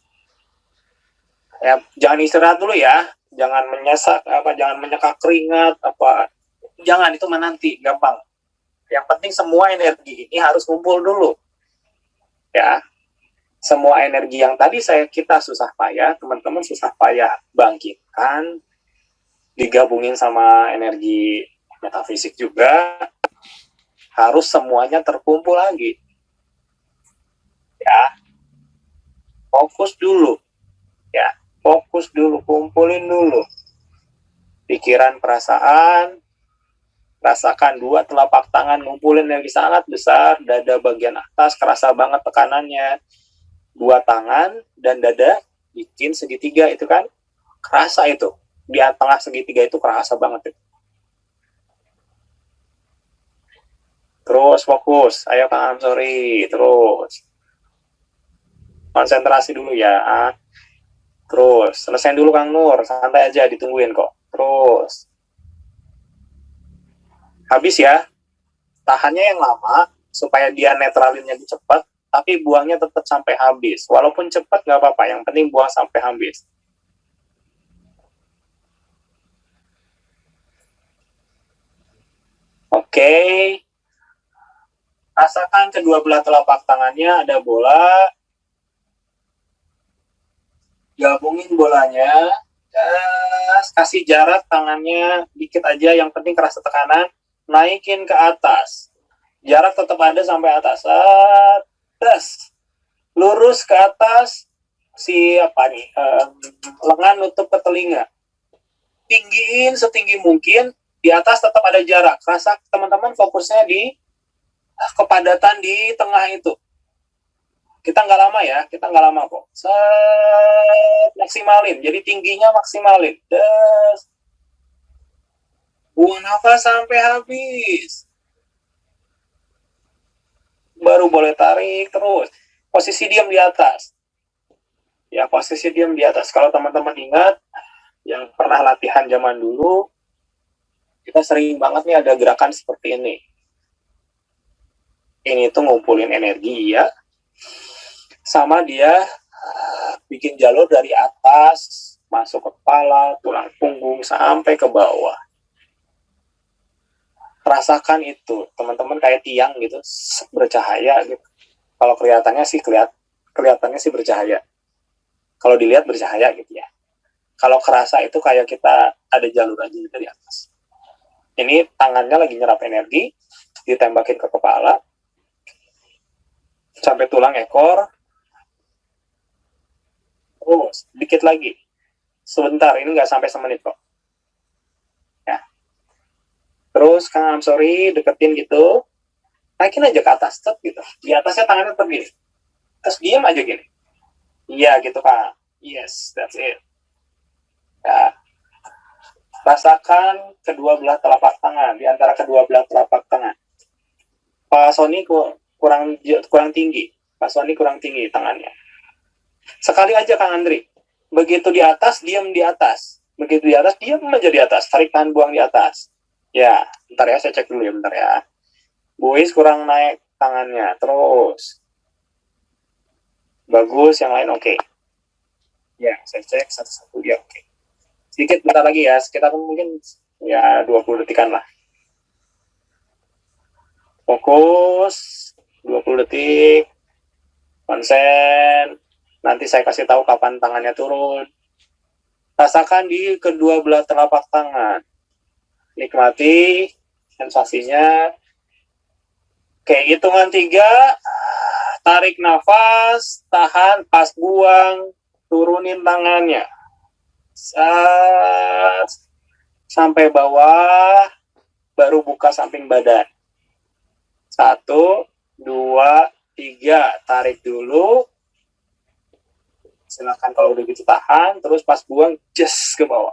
A: Ya, jangan istirahat dulu ya. Jangan menyekak keringat Jangan, itu menanti, gampang. Yang penting semua energi ini harus kumpul dulu. Ya. Semua energi yang tadi kita susah payah, teman-teman susah payah bangkitkan, digabungin sama energi metafisik juga, harus semuanya terkumpul lagi. Ya, fokus dulu. Ya, fokus dulu, kumpulin dulu. Pikiran, perasaan, rasakan 2 telapak tangan ngumpulin energi sangat besar, dada bagian atas kerasa banget tekanannya. 2 tangan dan dada bikin segitiga itu kan, kerasa itu. Di tengah segitiga itu kerasa banget itu. Terus fokus, ayo Kang, sorry, terus konsentrasi dulu ya. Terus selesai dulu Kang Nur, santai aja, ditungguin kok. Terus habis ya, tahannya yang lama supaya dia netralinnya cepat, tapi buangnya tetap sampai habis. Walaupun cepat nggak apa-apa, yang penting buang sampai habis. Oke, rasakan kedua belah telapak tangannya ada bola. Gabungin bolanya, kasih jarak tangannya dikit aja, yang penting kerasa tekanan, naikin ke atas. Jarak tetap ada sampai atas. Lurus ke atas, lengan nutup ke telinga. Tinggiin setinggi mungkin, di atas tetap ada jarak. Rasa teman-teman fokusnya di kepadatan di tengah itu. Kita nggak lama ya, kita nggak lama kok. Maksimalin, jadi tingginya maksimalin. Buang nafas sampai habis. Baru boleh tarik terus. Posisi diam di atas. Ya, posisi diam di atas. Kalau teman-teman ingat, yang pernah latihan zaman dulu, kita sering banget nih ada gerakan seperti ini. Ini tuh ngumpulin energi ya. Sama dia bikin jalur dari atas, masuk ke kepala, tulang punggung, sampai ke bawah. Rasakan itu, teman-teman, kayak tiang gitu, bercahaya gitu. Kalau kelihatannya sih bercahaya. Kalau dilihat bercahaya gitu ya. Kalau kerasa itu kayak kita ada jalur aja dari atas. Ini tangannya lagi nyerap energi, ditembakin ke kepala, sampai tulang ekor. Terus, dikit lagi. Sebentar, ini nggak sampai semenit kok. Ya. Terus, Kang, sorry, deketin gitu. Naikin aja ke atas, gitu. Di atasnya tangannya tetap gini. Terus diam aja gini. Iya, gitu, Kang. Yes, that's it. Ya. Rasakan kedua belah telapak tangan, di antara kedua belah telapak tangan. Pak Sony kurang tinggi. Pak Sony kurang tinggi tangannya. Sekali aja Kang Andri. Begitu di atas, diam di atas. Begitu di atas, diam aja di atas. Tarik tahan buang di atas. Ya, bentar ya, saya cek dulu ya, bentar ya. Buis kurang naik tangannya. Terus. Bagus, yang lain oke. Ya, saya cek satu-satu dia oke. Sedikit bentar lagi ya, sekitar mungkin ya 20 detikan lah. Fokus, 20 detik. Konsen. Nanti saya kasih tahu kapan tangannya turun. Rasakan di kedua belah telapak tangan. Nikmati sensasinya. Oke, hitungan 3. Tarik nafas, tahan, pas buang, turunin tangannya. Sampai bawah, baru buka samping badan. 1, 2, 3. Tarik dulu. Silakan kalau udah gitu tahan, terus pas buang, just ke bawah.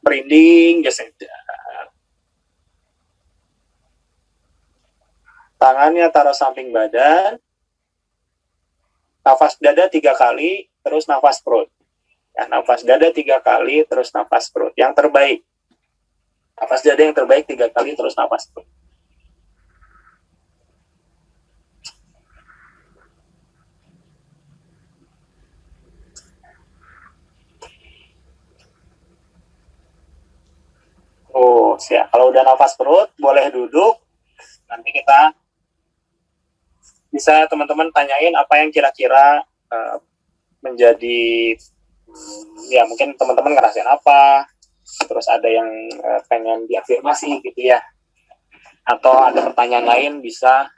A: Merinding, just sedar. Tangannya taruh samping badan. Nafas dada 3 kali, terus nafas perut. Ya, nafas dada 3 kali, terus nafas perut. Yang terbaik. Nafas dada yang terbaik 3 kali, terus nafas perut. Oh, ya. Kalau udah nafas perut, boleh duduk. Nanti kita bisa teman-teman tanyain apa yang kira-kira menjadi ya mungkin teman-teman ngerasain apa, terus ada yang pengen diafirmasi gitu ya, atau ada pertanyaan lain bisa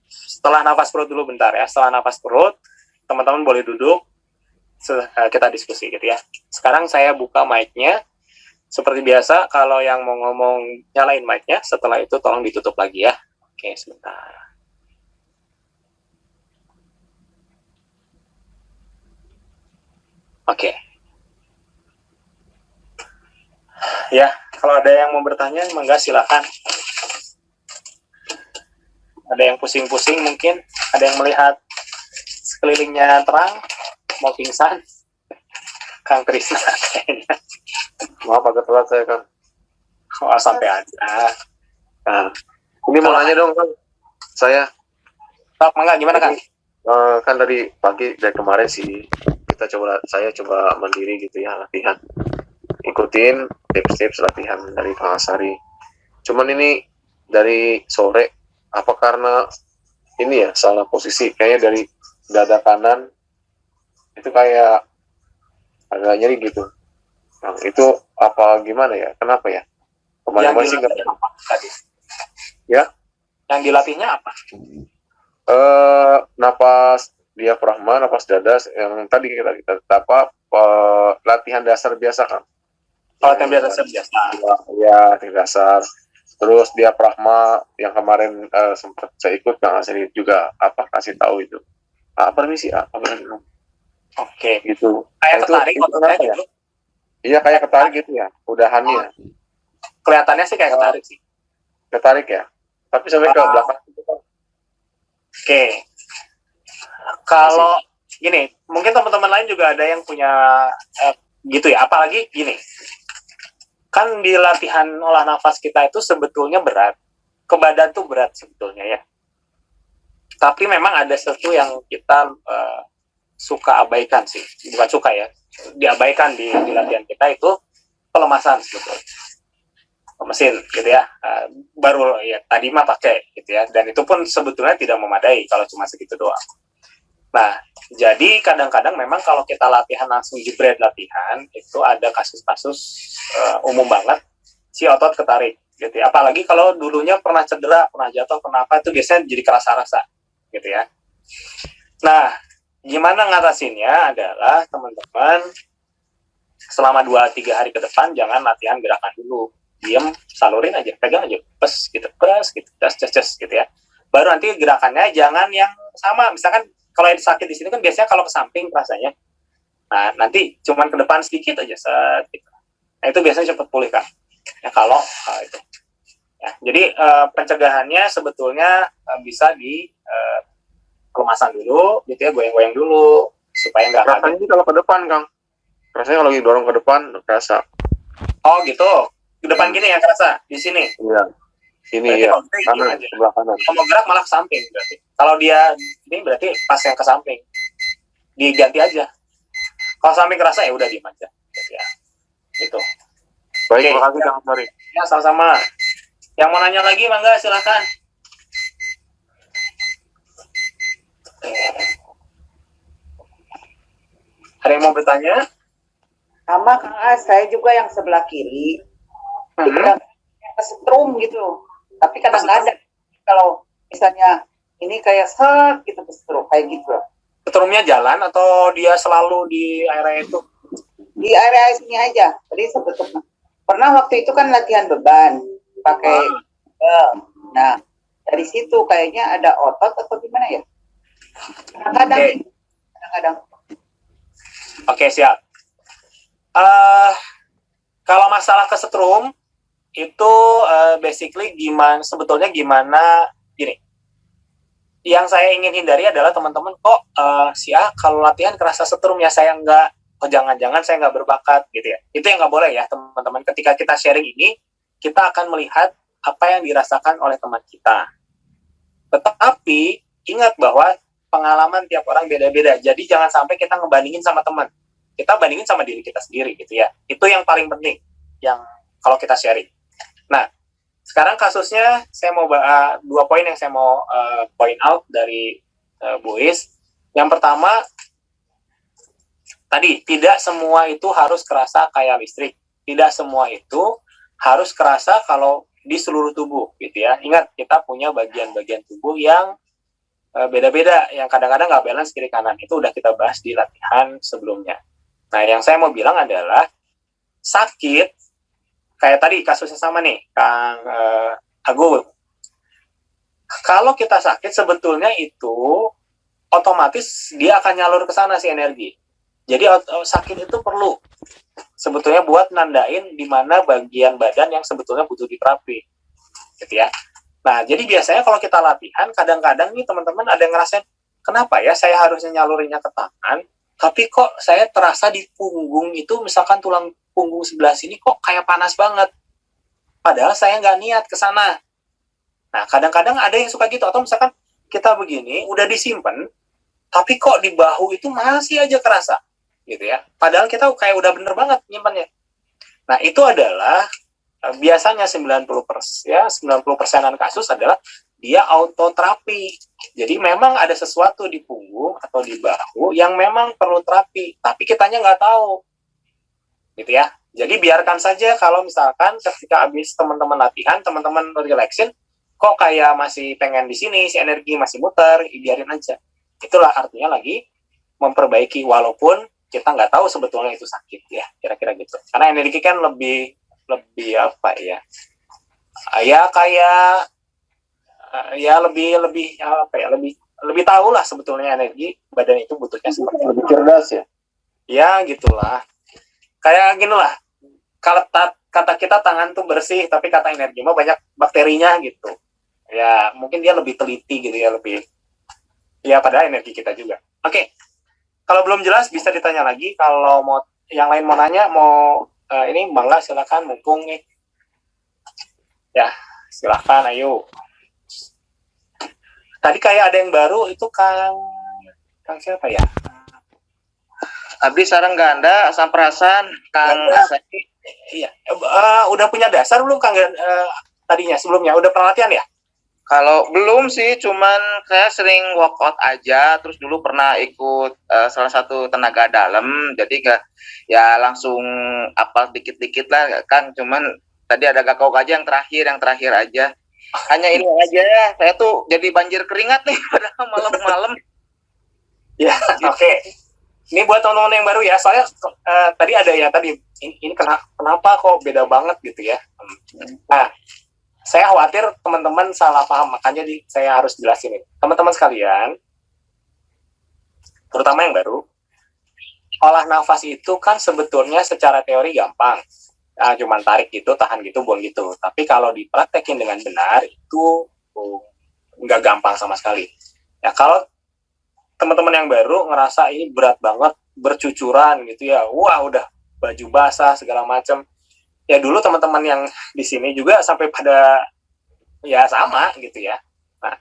A: setelah nafas perut dulu bentar ya. Setelah nafas perut teman-teman boleh duduk, kita diskusi gitu ya. Sekarang saya buka mic-nya. Seperti biasa, kalau yang mau ngomong nyalain mic-nya, setelah itu tolong ditutup lagi ya. Oke, sebentar. Oke. Ya, kalau ada yang mau bertanya, mangga silakan. Ada yang pusing-pusing mungkin, ada yang melihat sekelilingnya terang, mau pingsan. Kang Krisna kayaknya.
B: Maaf agak telat saya, Kang.
A: Oh, santai aja.
B: Nah, ini mau nanya dong, Kang. Saya.
A: Top, mangga gimana, Kang?
B: Kan dari pagi, dari kemarin sih, saya coba mandiri gitu ya, latihan. Ikutin tips-tips latihan dari Kang Asari. Cuman ini dari sore, apa karena ini ya, salah posisi. Kayaknya dari dada kanan, itu kayak agak nyeri gitu. Nah, itu apa gimana ya? Kenapa ya? Kemarin sih nggak
A: tadi.
B: Ya?
A: Yang dilatihnya apa?
B: Napas diafragma, napas dada yang tadi kita latihan dasar biasa kan.
A: Latihan dasar biasa.
B: Ya, latihan dasar. Terus diafragma yang kemarin sempat saya ikut Kang Asri juga kasih tahu itu. Permisi, Oke, gitu.
A: Kayak ketarik ototnya gitu.
B: Iya, kayak ketarik gitu ya, udahannya.
A: Kelihatannya sih kayak ketarik sih.
B: Ketarik ya, tapi sampai ke belakang.
A: Oke. Kalau gini, mungkin teman-teman lain juga ada yang punya gitu ya, apalagi gini. Kan di latihan olah nafas kita itu sebetulnya berat. Ke badan tuh berat sebetulnya ya. Tapi memang ada sesuatu yang kita suka abaikan sih. Bukan suka ya. Diabaikan di latihan kita itu pelemasan sebetulnya. Mesin gitu ya, baru ya tadi mah pakai gitu ya, dan itu pun sebetulnya tidak memadai kalau cuma segitu doang. Nah, jadi kadang-kadang memang kalau kita latihan langsung jebret latihan, itu ada kasus-kasus umum banget si otot ketarik gitu ya. Apalagi kalau dulunya pernah cedera, pernah jatuh, kenapa itu biasanya jadi kerasa-rasa gitu ya. Nah, gimana ngatasinnya adalah teman-teman selama 2-3 hari ke depan jangan latihan gerakan dulu. Diam, salurin aja, pegang aja, pes gitu, ces gitu ya. Baru nanti gerakannya jangan yang sama. Misalkan kalau yang sakit di sini kan biasanya kalau ke samping rasanya. Nah, nanti cuman ke depan sedikit aja set gitu. Nah, itu biasanya cepat pulih kan. Ya kalau itu. Ya, jadi pencegahannya sebetulnya bisa di pelemasan dulu, gitu ya, goyang-goyang dulu supaya nggak kaget.
B: Rasanya kalau ke depan, Kang. Rasanya kalau lagi dorong ke depan, kerasa.
A: Oh gitu, ke depan gini ya kerasa, di sini.
B: Iya. Ini berarti ya, kanan, sebelah kanan.
A: Kalau mau gerak malah ke samping berarti. Kalau dia ini berarti pas yang ke samping, diganti aja. Kalau samping kerasa ya udah diem aja. Ya, gitu.
B: Baik, terima kasih Kang Asari.
A: Ya, sama-sama. Yang mau nanya lagi, mangga silakan. Ada yang mau bertanya?
C: Sama Kang As, saya juga yang sebelah kiri. Kesetrum gitu. Tapi kadang-kadang kalau misalnya ini kayak set gitu kesetrum kayak gitu.
A: Kesetrumnya jalan atau dia selalu di area itu?
C: Di area sini aja. Jadi sebetulnya pernah waktu itu kan latihan beban pakai nah dari situ kayaknya ada otot atau gimana ya? Kadang-kadang.
A: Oke, siap. Kalau masalah kesetrum itu basically sebetulnya gimana gini. Yang saya ingin hindari adalah teman-teman kalau latihan kerasa setrum ya saya jangan-jangan saya nggak berbakat gitu ya. Itu yang nggak boleh ya teman-teman. Ketika kita sharing ini, kita akan melihat apa yang dirasakan oleh teman kita. Tetapi ingat bahwa pengalaman tiap orang beda-beda. Jadi jangan sampai kita ngebandingin sama teman. Kita bandingin sama diri kita sendiri gitu ya. Itu yang paling penting yang kalau kita sharing. Nah, sekarang kasusnya saya mau 2 poin yang saya mau point out dari Bu Is. Yang pertama, tadi tidak semua itu harus kerasa kayak listrik. Tidak semua itu harus kerasa kalau di seluruh tubuh gitu ya. Ingat, kita punya bagian-bagian tubuh yang beda-beda, yang kadang-kadang nggak balance kiri kanan. Itu udah kita bahas di latihan sebelumnya. Nah, yang saya mau bilang adalah sakit, kayak tadi kasusnya sama nih, Kang Agung. Kalau kita sakit, sebetulnya itu otomatis dia akan nyalur ke sana si energi. Jadi sakit itu perlu sebetulnya buat nandain di mana bagian badan yang sebetulnya butuh diterapi, gitu ya. Nah, jadi biasanya kalau kita latihan, kadang-kadang nih teman-teman ada yang ngerasain, kenapa ya saya harusnya nyalurinnya ke tangan, tapi kok saya terasa di punggung itu, misalkan tulang punggung sebelah sini kok kayak panas banget. Padahal saya nggak niat ke sana. Nah, kadang-kadang ada yang suka gitu, atau misalkan kita begini, udah disimpan, tapi kok di bahu itu masih aja kerasa, gitu ya. Padahal kita kayak udah bener banget nyimpannya. Nah, itu adalah biasanya 90%an kasus adalah dia autoterapi. Jadi memang ada sesuatu di punggung atau di bahu yang memang perlu terapi, tapi kitanya nggak tahu, gitu ya. Jadi biarkan saja kalau misalkan ketika habis teman-teman latihan, teman-teman relaxin, kok kayak masih pengen di sini, si energi masih muter, biarin aja. Itulah artinya lagi memperbaiki, walaupun kita nggak tahu sebetulnya itu sakit ya, kira-kira gitu. Karena energi kan lebih apa ya? Ya kayak ya lebih apa ya? Lebih tahu lah sebetulnya energi badan itu butuhnya seperti
B: Lebih cerdas ya.
A: ya gitulah. Kayak gini lah. Kata kita tangan tuh bersih, tapi kata energi mah banyak bakterinya gitu. Ya mungkin dia lebih teliti gitu ya, lebih ya pada energi kita juga. Oke. Kalau belum jelas bisa ditanya lagi. Kalau mau yang lain mau nanya, mau ini bangga silakan, mumpung nih. Ya, silakan, ayo. Tadi kayak ada yang baru itu Kang siapa ya?
D: Abdi sareng ganda samperasan Kang Asadi.
A: Iya. Udah punya dasar belum Kang tadinya sebelumnya? Udah pernah latihan ya?
D: Kalau belum sih, cuman saya sering workout aja. Terus dulu pernah ikut salah satu tenaga dalam, jadi nggak ya langsung apal dikit-dikit lah kan. Cuman tadi ada gakau aja yang terakhir aja. Hanya ini aja ya, saya tuh jadi banjir keringat nih pada malam-malam.
A: Ya, oke. Ini buat teman-teman yang baru ya. Soalnya tadi ada ya tadi ini kenapa kok beda banget gitu ya. Nah, saya khawatir teman-teman salah paham, makanya saya harus jelasin ini. Teman-teman sekalian, terutama yang baru, olah nafas itu kan sebetulnya secara teori gampang. Nah, cuman tarik gitu, tahan gitu, buang gitu. Tapi kalau dipraktekin dengan benar, itu nggak gampang sama sekali. Ya, kalau teman-teman yang baru ngerasa ini berat banget, bercucuran gitu ya, wah udah baju basah, segala macam. Ya dulu teman-teman yang di sini juga sampai pada ya sama gitu ya. Nah,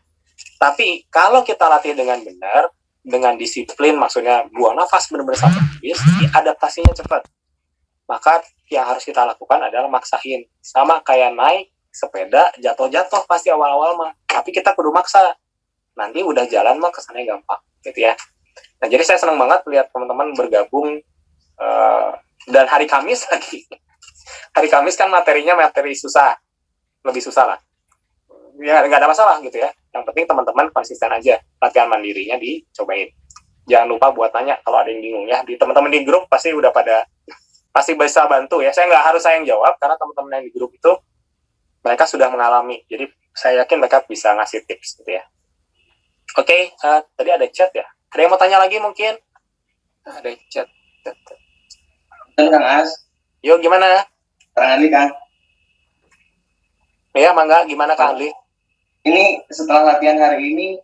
A: tapi kalau kita latih dengan benar, dengan disiplin, maksudnya buang nafas benar-benar sampai habis, adaptasinya cepat. Maka yang harus kita lakukan adalah maksain. Sama kayak naik sepeda, jatuh-jatuh pasti awal-awal mah. Tapi kita kudu maksa. Nanti udah jalan mah kesannya gampang gitu ya. Nah, jadi saya senang banget lihat teman-teman bergabung dan hari Kamis lagi. Hari Kamis kan materinya materi susah, lebih susah lah. Ya nggak ada masalah gitu ya. Yang penting teman-teman konsisten aja, latihan mandirinya dicobain. Jangan lupa buat tanya kalau ada yang bingung ya. Di teman-teman di grup pasti udah pasti bisa bantu ya. Saya nggak harus saya yang jawab karena teman-teman yang di grup itu mereka sudah mengalami. Jadi saya yakin mereka bisa ngasih tips gitu ya. Oke, tadi ada chat ya. Ada yang mau tanya lagi mungkin? Ada chat.
D: Kang As.
A: Yo, gimana?
D: Kang Ali, Kang.
A: Ya, mangga. Gimana Kang Ali?
D: Ini setelah latihan hari ini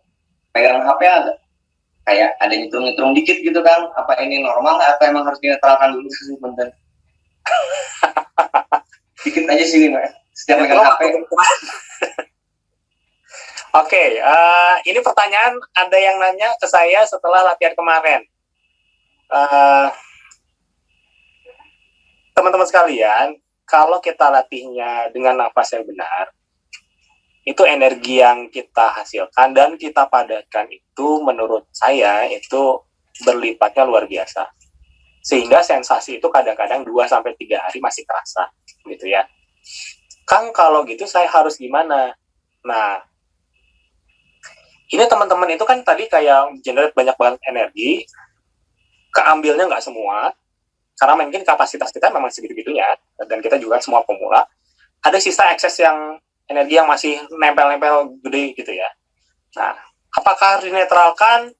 D: pegang HP ada kayak ada nyetrum-nyetrum dikit gitu, Kang. Apa ini normal atau emang harus dinetralkan dulu sih bentar? Dikit aja sini, Mbak. Setiap pegang HP.
A: Oke, ini pertanyaan ada yang nanya ke saya setelah latihan kemarin. Teman-teman sekalian, kalau kita latihnya dengan nafas yang benar, itu energi yang kita hasilkan dan kita padatkan itu menurut saya itu berlipatnya luar biasa. Sehingga sensasi itu kadang-kadang 2-3 hari masih terasa gitu ya. Kang, kalau gitu saya harus gimana? Nah, ini teman-teman itu kan tadi kayak generate banyak banget energi, keambilnya nggak semua, karena mungkin kapasitas kita memang segitu-gitunya, dan kita juga semua pemula. Ada sisa ekses yang energi yang masih nempel-nempel gede gitu ya. Nah, apakah harus dinetralkan?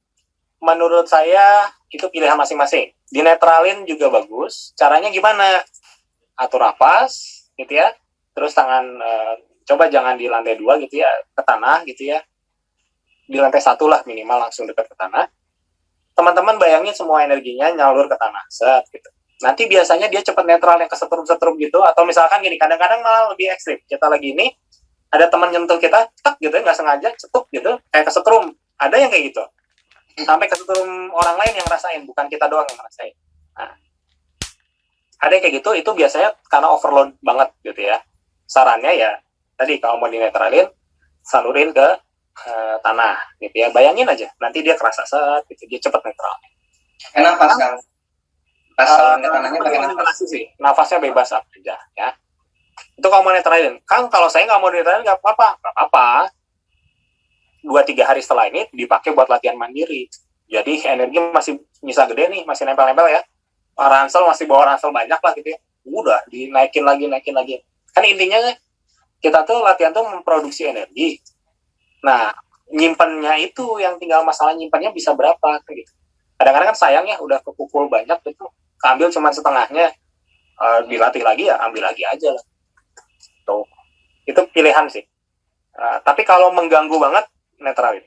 A: Menurut saya itu pilihan masing-masing. Dinetralin juga bagus. Caranya gimana? Atur napas gitu ya. Terus tangan coba jangan di lantai 2 gitu ya, ke tanah gitu ya. Di lantai 1 lah minimal, langsung dekat ke tanah. Teman-teman bayangin semua energinya nyalur ke tanah, set gitu. Nanti biasanya dia cepat netral yang kesetrum-setrum gitu, atau misalkan gini, kadang-kadang malah lebih ekstrim. Kita lagi ini, ada teman nyentuh kita, tak gitu ya, nggak sengaja, cetuk gitu, kayak kesetrum. Ada yang kayak gitu. Sampai kesetrum orang lain yang ngerasain, bukan kita doang yang ngerasain. Nah, ada yang kayak gitu, itu biasanya karena overload banget gitu ya. Sarannya ya, tadi kalau mau dinetralin, salurin ke tanah gitu ya. Bayangin aja, nanti dia kerasa set gitu, dia cepat netral.
D: Nafas kan? Pas saluran ke tanahnya pakai nafas.
A: Sih, nafasnya bebas aja ya. Itu kalau mau netralin. Kang, kalau saya nggak mau netralin nggak apa-apa. 2-3 hari setelah ini dipakai buat latihan mandiri. Jadi energi masih bisa gede nih, masih nempel-nempel ya. Ransel masih bawa ransel banyak lah gitu ya. Udah dinaikin lagi. Kan intinya kita tuh latihan tuh memproduksi energi. Nah, nyimpennya itu yang tinggal masalah nyimpennya bisa berapa gitu. Kadang-kadang kan sayang ya, udah kepukul banyak gitu, keambil cuma setengahnya, dilatih lagi ya ambil lagi aja lah. Tuh, itu pilihan sih. Tapi kalau mengganggu banget, netralin.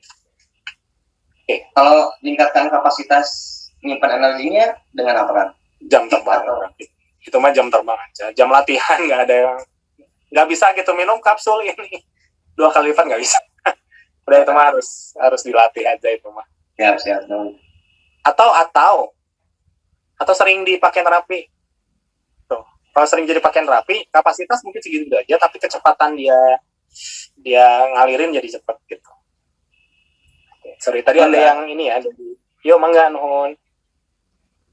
D: Oke. Kalau tingkatkan kapasitas nyimpan energinya dengan apa kan?
A: Jam terbang. Itu mah jam terbang aja. Jam latihan nggak ada yang, nggak bisa gitu minum kapsul ini 2 kali lipat nggak bisa. Udah itu mah harus dilatih aja itu mah.
D: Siap.
A: Atau sering dipakai terapi. Tuh, kalau sering jadi pakai terapi, kapasitas mungkin segitu aja, tapi kecepatan dia ngalirin jadi cepet gitu. Oke, sorry, tadi ada yang ini ya. Yuk, mangga nuhun.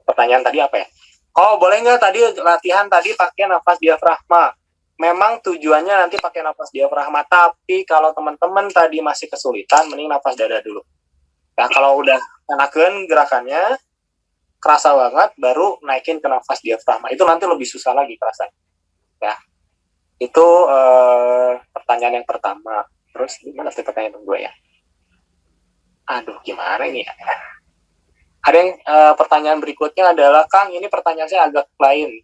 A: Pertanyaan tadi apa ya? Oh, boleh nggak tadi latihan tadi pakai nafas diafragma? Memang tujuannya nanti pakai nafas diafragma, tapi kalau teman-teman tadi masih kesulitan, mending nafas dada dulu. Nah, kalau udah enakan gerakannya, kerasa banget, baru naikin ke nafas diafragma. Itu nanti lebih susah lagi kerasanya. Ya, itu pertanyaan yang pertama. Terus gimana sih pertanyaan kedua ya? Aduh, gimana ini ya? Ada yang pertanyaan berikutnya adalah, Kang, ini pertanyaan saya agak lain.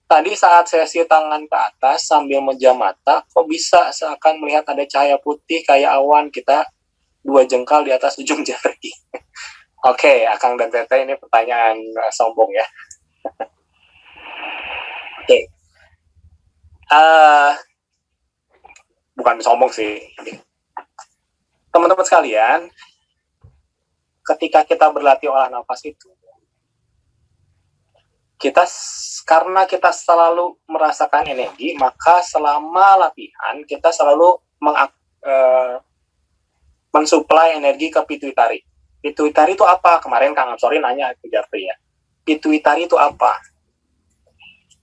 A: Tadi saat sesi tangan ke atas sambil memejam mata, kok bisa seakan melihat ada cahaya putih kayak awan, kita 2 jengkal di atas ujung jari. Oke, Akang dan Tete, ini pertanyaan sombong ya. Oke. Bukan sombong sih. Teman-teman sekalian, ketika kita berlatih olah nafas itu, karena kita selalu merasakan energi, maka selama latihan kita selalu mensuplai energi ke pituitari. Pituitari itu apa? Kemarin Kang Amsori nanya ke Jafri ya. Pituitari itu apa?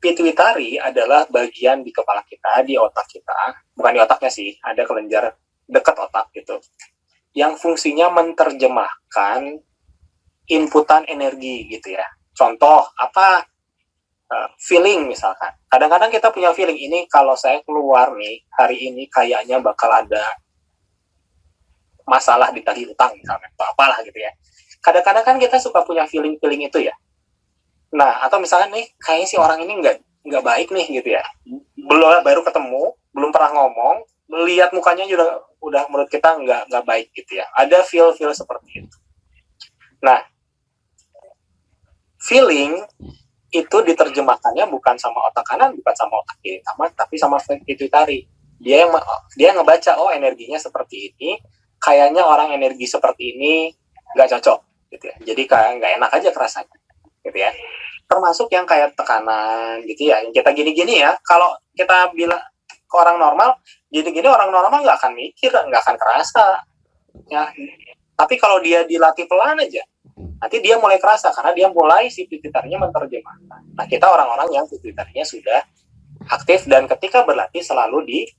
A: Pituitari adalah bagian di kepala kita, di otak kita. Bukan di otaknya sih, ada kelenjar dekat otak gitu. Yang fungsinya menerjemahkan inputan energi gitu ya. Contoh, apa? Feeling misalkan. Kadang-kadang kita punya feeling, ini kalau saya keluar nih, hari ini kayaknya bakal ada masalah ditagih utang misalnya, atau apalah gitu ya. Kadang-kadang kan kita suka punya feeling-feeling itu ya. Nah, atau misalnya nih, kayaknya si orang ini nggak baik nih gitu ya. Baru ketemu, belum pernah ngomong, lihat mukanya juga udah menurut kita nggak baik gitu ya. Ada feel seperti itu. Nah, feeling itu diterjemahkannya bukan sama otak kanan, bukan sama otak kiri, tapi sama pituitari. Dia yang ngebaca, oh energinya seperti ini, kayaknya orang energi seperti ini nggak cocok gitu ya. Jadi kayak nggak enak aja kerasanya gitu ya. Termasuk yang kayak tekanan gitu ya, yang kita gini-gini ya. Kalau kita bilang ke orang normal, gini-gini orang normal nggak akan mikir, nggak akan kerasa. Ya. Tapi kalau dia dilatih pelan aja, nanti dia mulai kerasa karena dia mulai si pituitarinya menerjemahkan. Nah, kita orang-orang yang pituitarinya sudah aktif dan ketika berlatih selalu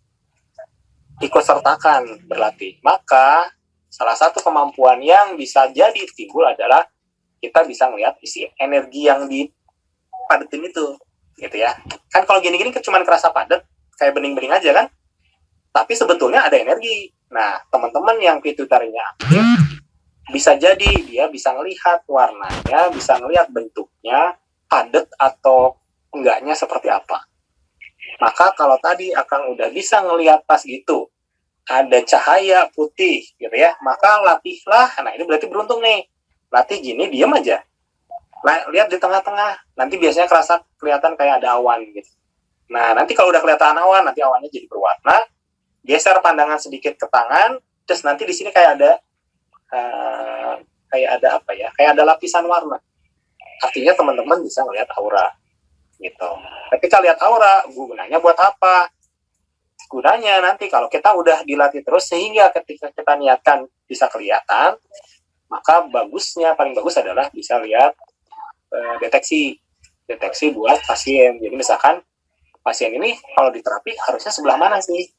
A: ikut sertakan berlatih. Maka salah satu kemampuan yang bisa jadi timbul adalah kita bisa melihat isi energi yang dipadetin itu, gitu ya. Kan kalau gini-gini cuma kerasa padat, kayak bening-bening aja kan. Tapi sebetulnya ada energi. Nah, teman-teman yang pituitarinya aktif, bisa jadi dia bisa melihat warnanya, bisa melihat bentuknya, padat atau enggaknya seperti apa. Maka kalau tadi Akang udah bisa ngelihat pas gitu, ada cahaya putih gitu ya, maka latihlah. Nah, ini berarti beruntung nih. Latih gini, diam aja. Lihat di tengah-tengah. Nanti biasanya kelihatan kayak ada awan gitu. Nah, nanti kalau udah kelihatan awan, nanti awannya jadi berwarna. Geser pandangan sedikit ke tangan, terus nanti di sini kayak ada apa ya? Kayak ada lapisan warna. Artinya teman-teman bisa melihat aura gitu. Ketika lihat aura, gunanya buat apa? Gunanya nanti kalau kita udah dilatih terus sehingga ketika kita niatkan bisa kelihatan, maka paling bagus adalah bisa lihat deteksi buat pasien. Jadi misalkan pasien ini kalau diterapi harusnya sebelah mana sih?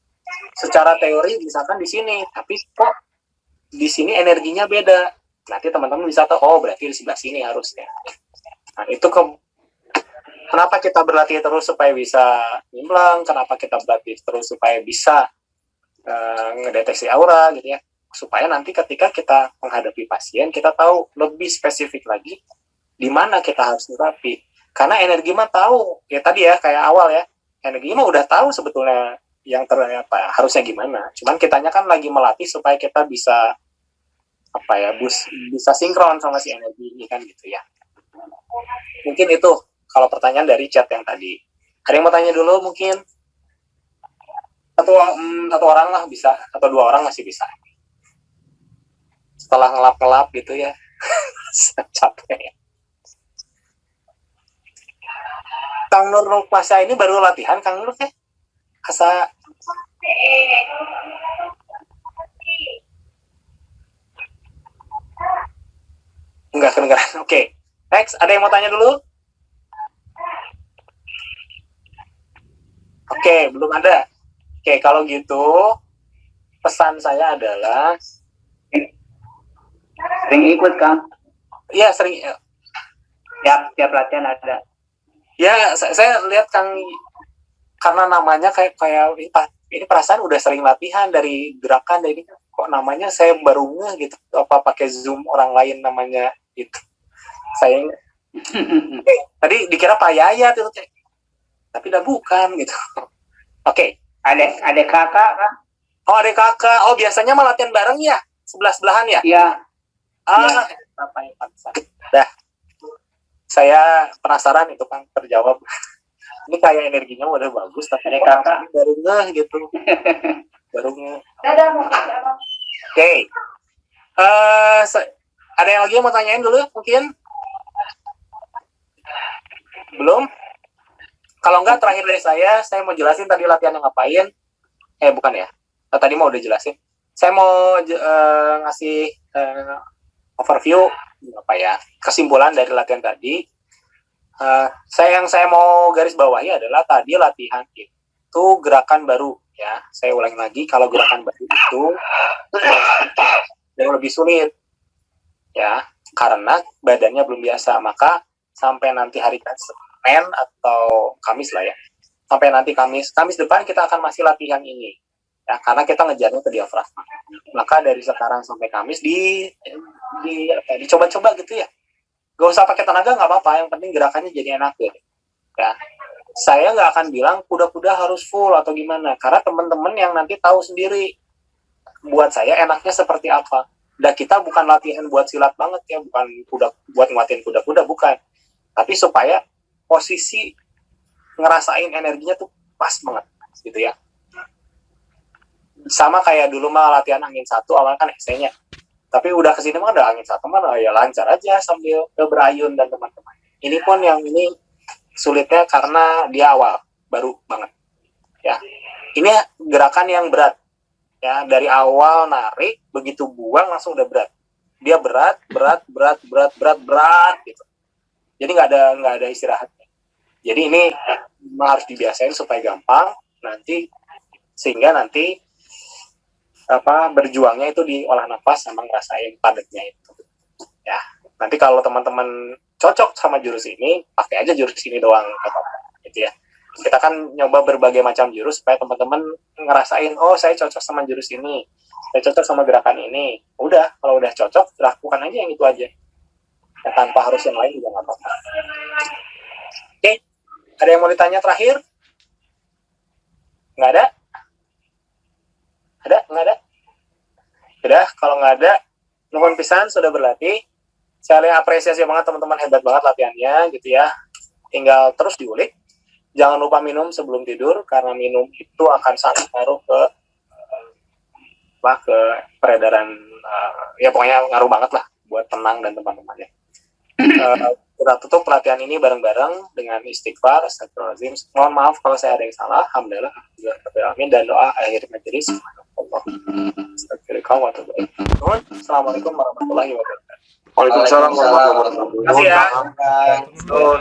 A: Secara teori misalkan di sini, tapi kok di sini energinya beda. Nanti teman-teman bisa tahu, oh berarti di sebelah sini harusnya. Nah, itu kenapa kita berlatih terus supaya bisa nimblang, kenapa kita berlatih terus supaya bisa ngedeteksi aura gitu ya. Supaya nanti ketika kita menghadapi pasien, kita tahu lebih spesifik lagi di mana kita harus terapi. Karena energi mah tahu, ya tadi ya kayak awal ya, energi mah udah tahu sebetulnya yang harusnya gimana. Cuman kitanya kan lagi melatih supaya kita bisa bisa sinkron sama si energi ini kan gitu ya. Mungkin itu kalau pertanyaan dari chat yang tadi. Ada yang mau tanya dulu mungkin? Satu orang lah bisa, atau 2 orang masih bisa. Setelah ngelap-ngelap gitu ya. Capek. Kang Nur Nurpasa ini baru latihan, Kang Nur ya? Asa enggak kedengeran. Oke. Next, ada yang mau tanya dulu? Oke, belum ada. Oke, kalau gitu pesan saya adalah
C: Sering ikut, Kang.
A: ya sering
C: Tiap latihan ada.
A: ya saya lihat Kang karena namanya kayak ini perasaan udah sering latihan dari gerakan dari kok namanya saya baru ngeh gitu, apa pakai Zoom orang lain namanya itu. Saya tadi dikira Pak Yayat itu, tapi udah bukan gitu. Oke.
C: Ada kakak, Kang.
A: Oh, ada kakak. Oh, biasanya mah latihan bareng ya? Sebelah-sebelahan ya?
C: Iya.
A: Apa yang pantesan. Dah. Saya penasaran itu Kang terjawab. Ini kayak energinya udah bagus, tapi
C: Ada kakak.
A: baru ngeh gitu. Baru ngeh. Oke. Ada yang lagi yang mau tanyain dulu mungkin? Belum? Kalau enggak, terakhir dari saya mau jelasin tadi latihan yang ngapain. Bukan ya. Tadi mau udah jelasin. Saya mau ngasih overview kesimpulan dari latihan tadi. Yang saya mau garis bawahi adalah tadi latihan itu gerakan baru ya. Saya ulangi lagi, kalau gerakan baru itu yang lebih sulit ya, karena badannya belum biasa. Maka sampai nanti hari Senin atau Kamis lah ya, sampai nanti Kamis depan kita akan masih latihan ini ya, karena kita ngejarnya ke diafragma. Maka dari sekarang sampai Kamis dicoba-coba gitu ya, gak usah pakai tenaga, nggak apa-apa, yang penting gerakannya jadi enak gitu ya. Saya nggak akan bilang kuda-kuda harus full atau gimana, karena teman-teman yang nanti tahu sendiri buat saya enaknya seperti apa. Dan kita bukan latihan buat silat banget ya, bukan buat nguatin kuda-kuda, bukan, tapi supaya posisi ngerasain energinya tuh pas banget gitu ya. Sama kayak dulu mah latihan angin 1 awal kan esenya, tapi udah kesini mah ada angin 1 mah ya lancar aja sambil berayun dan teman-teman. Ini pun yang ini sulitnya karena dia awal baru banget ya. Ini gerakan yang berat. Ya, dari awal narik, begitu buang langsung udah berat. Dia berat gitu. Jadi nggak ada istirahatnya. Jadi ini memang harus dibiasain supaya gampang sehingga nanti berjuangnya itu di olah nafas sama ngerasain padatnya itu. Ya, nanti kalau teman-teman cocok sama jurus ini, pakai aja jurus ini doang gitu ya. Kita kan nyoba berbagai macam jurus supaya teman-teman ngerasain, oh saya cocok sama jurus ini, saya cocok sama gerakan ini. Udah, kalau udah cocok, lakukan aja yang itu aja. Ya, tanpa harus yang lain juga nggak apa-apa. Oke, ada yang mau ditanya terakhir? Nggak ada? Ada? Nggak ada? Udah, kalau nggak ada, nuhun pisan sudah berlatih. Saya apresiasi banget teman-teman, hebat banget latihannya gitu ya. Tinggal terus diulik. Jangan lupa minum sebelum tidur, karena minum itu akan sangat ngaruh ke peredaran, ya pokoknya ngaruh banget lah buat tenang dan teman-temannya. Kita tutup pelatihan ini bareng-bareng dengan istighfar, astagfirullahaladzim. Mohon maaf kalau saya ada yang salah. Alhamdulillah. Amin. Dan doa akhir majelis. Assalamualaikum warahmatullahi wabarakatuh.
B: Waalaikumsalam warahmatullahi wabarakatuh.
A: Terima kasih ya.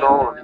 B: No.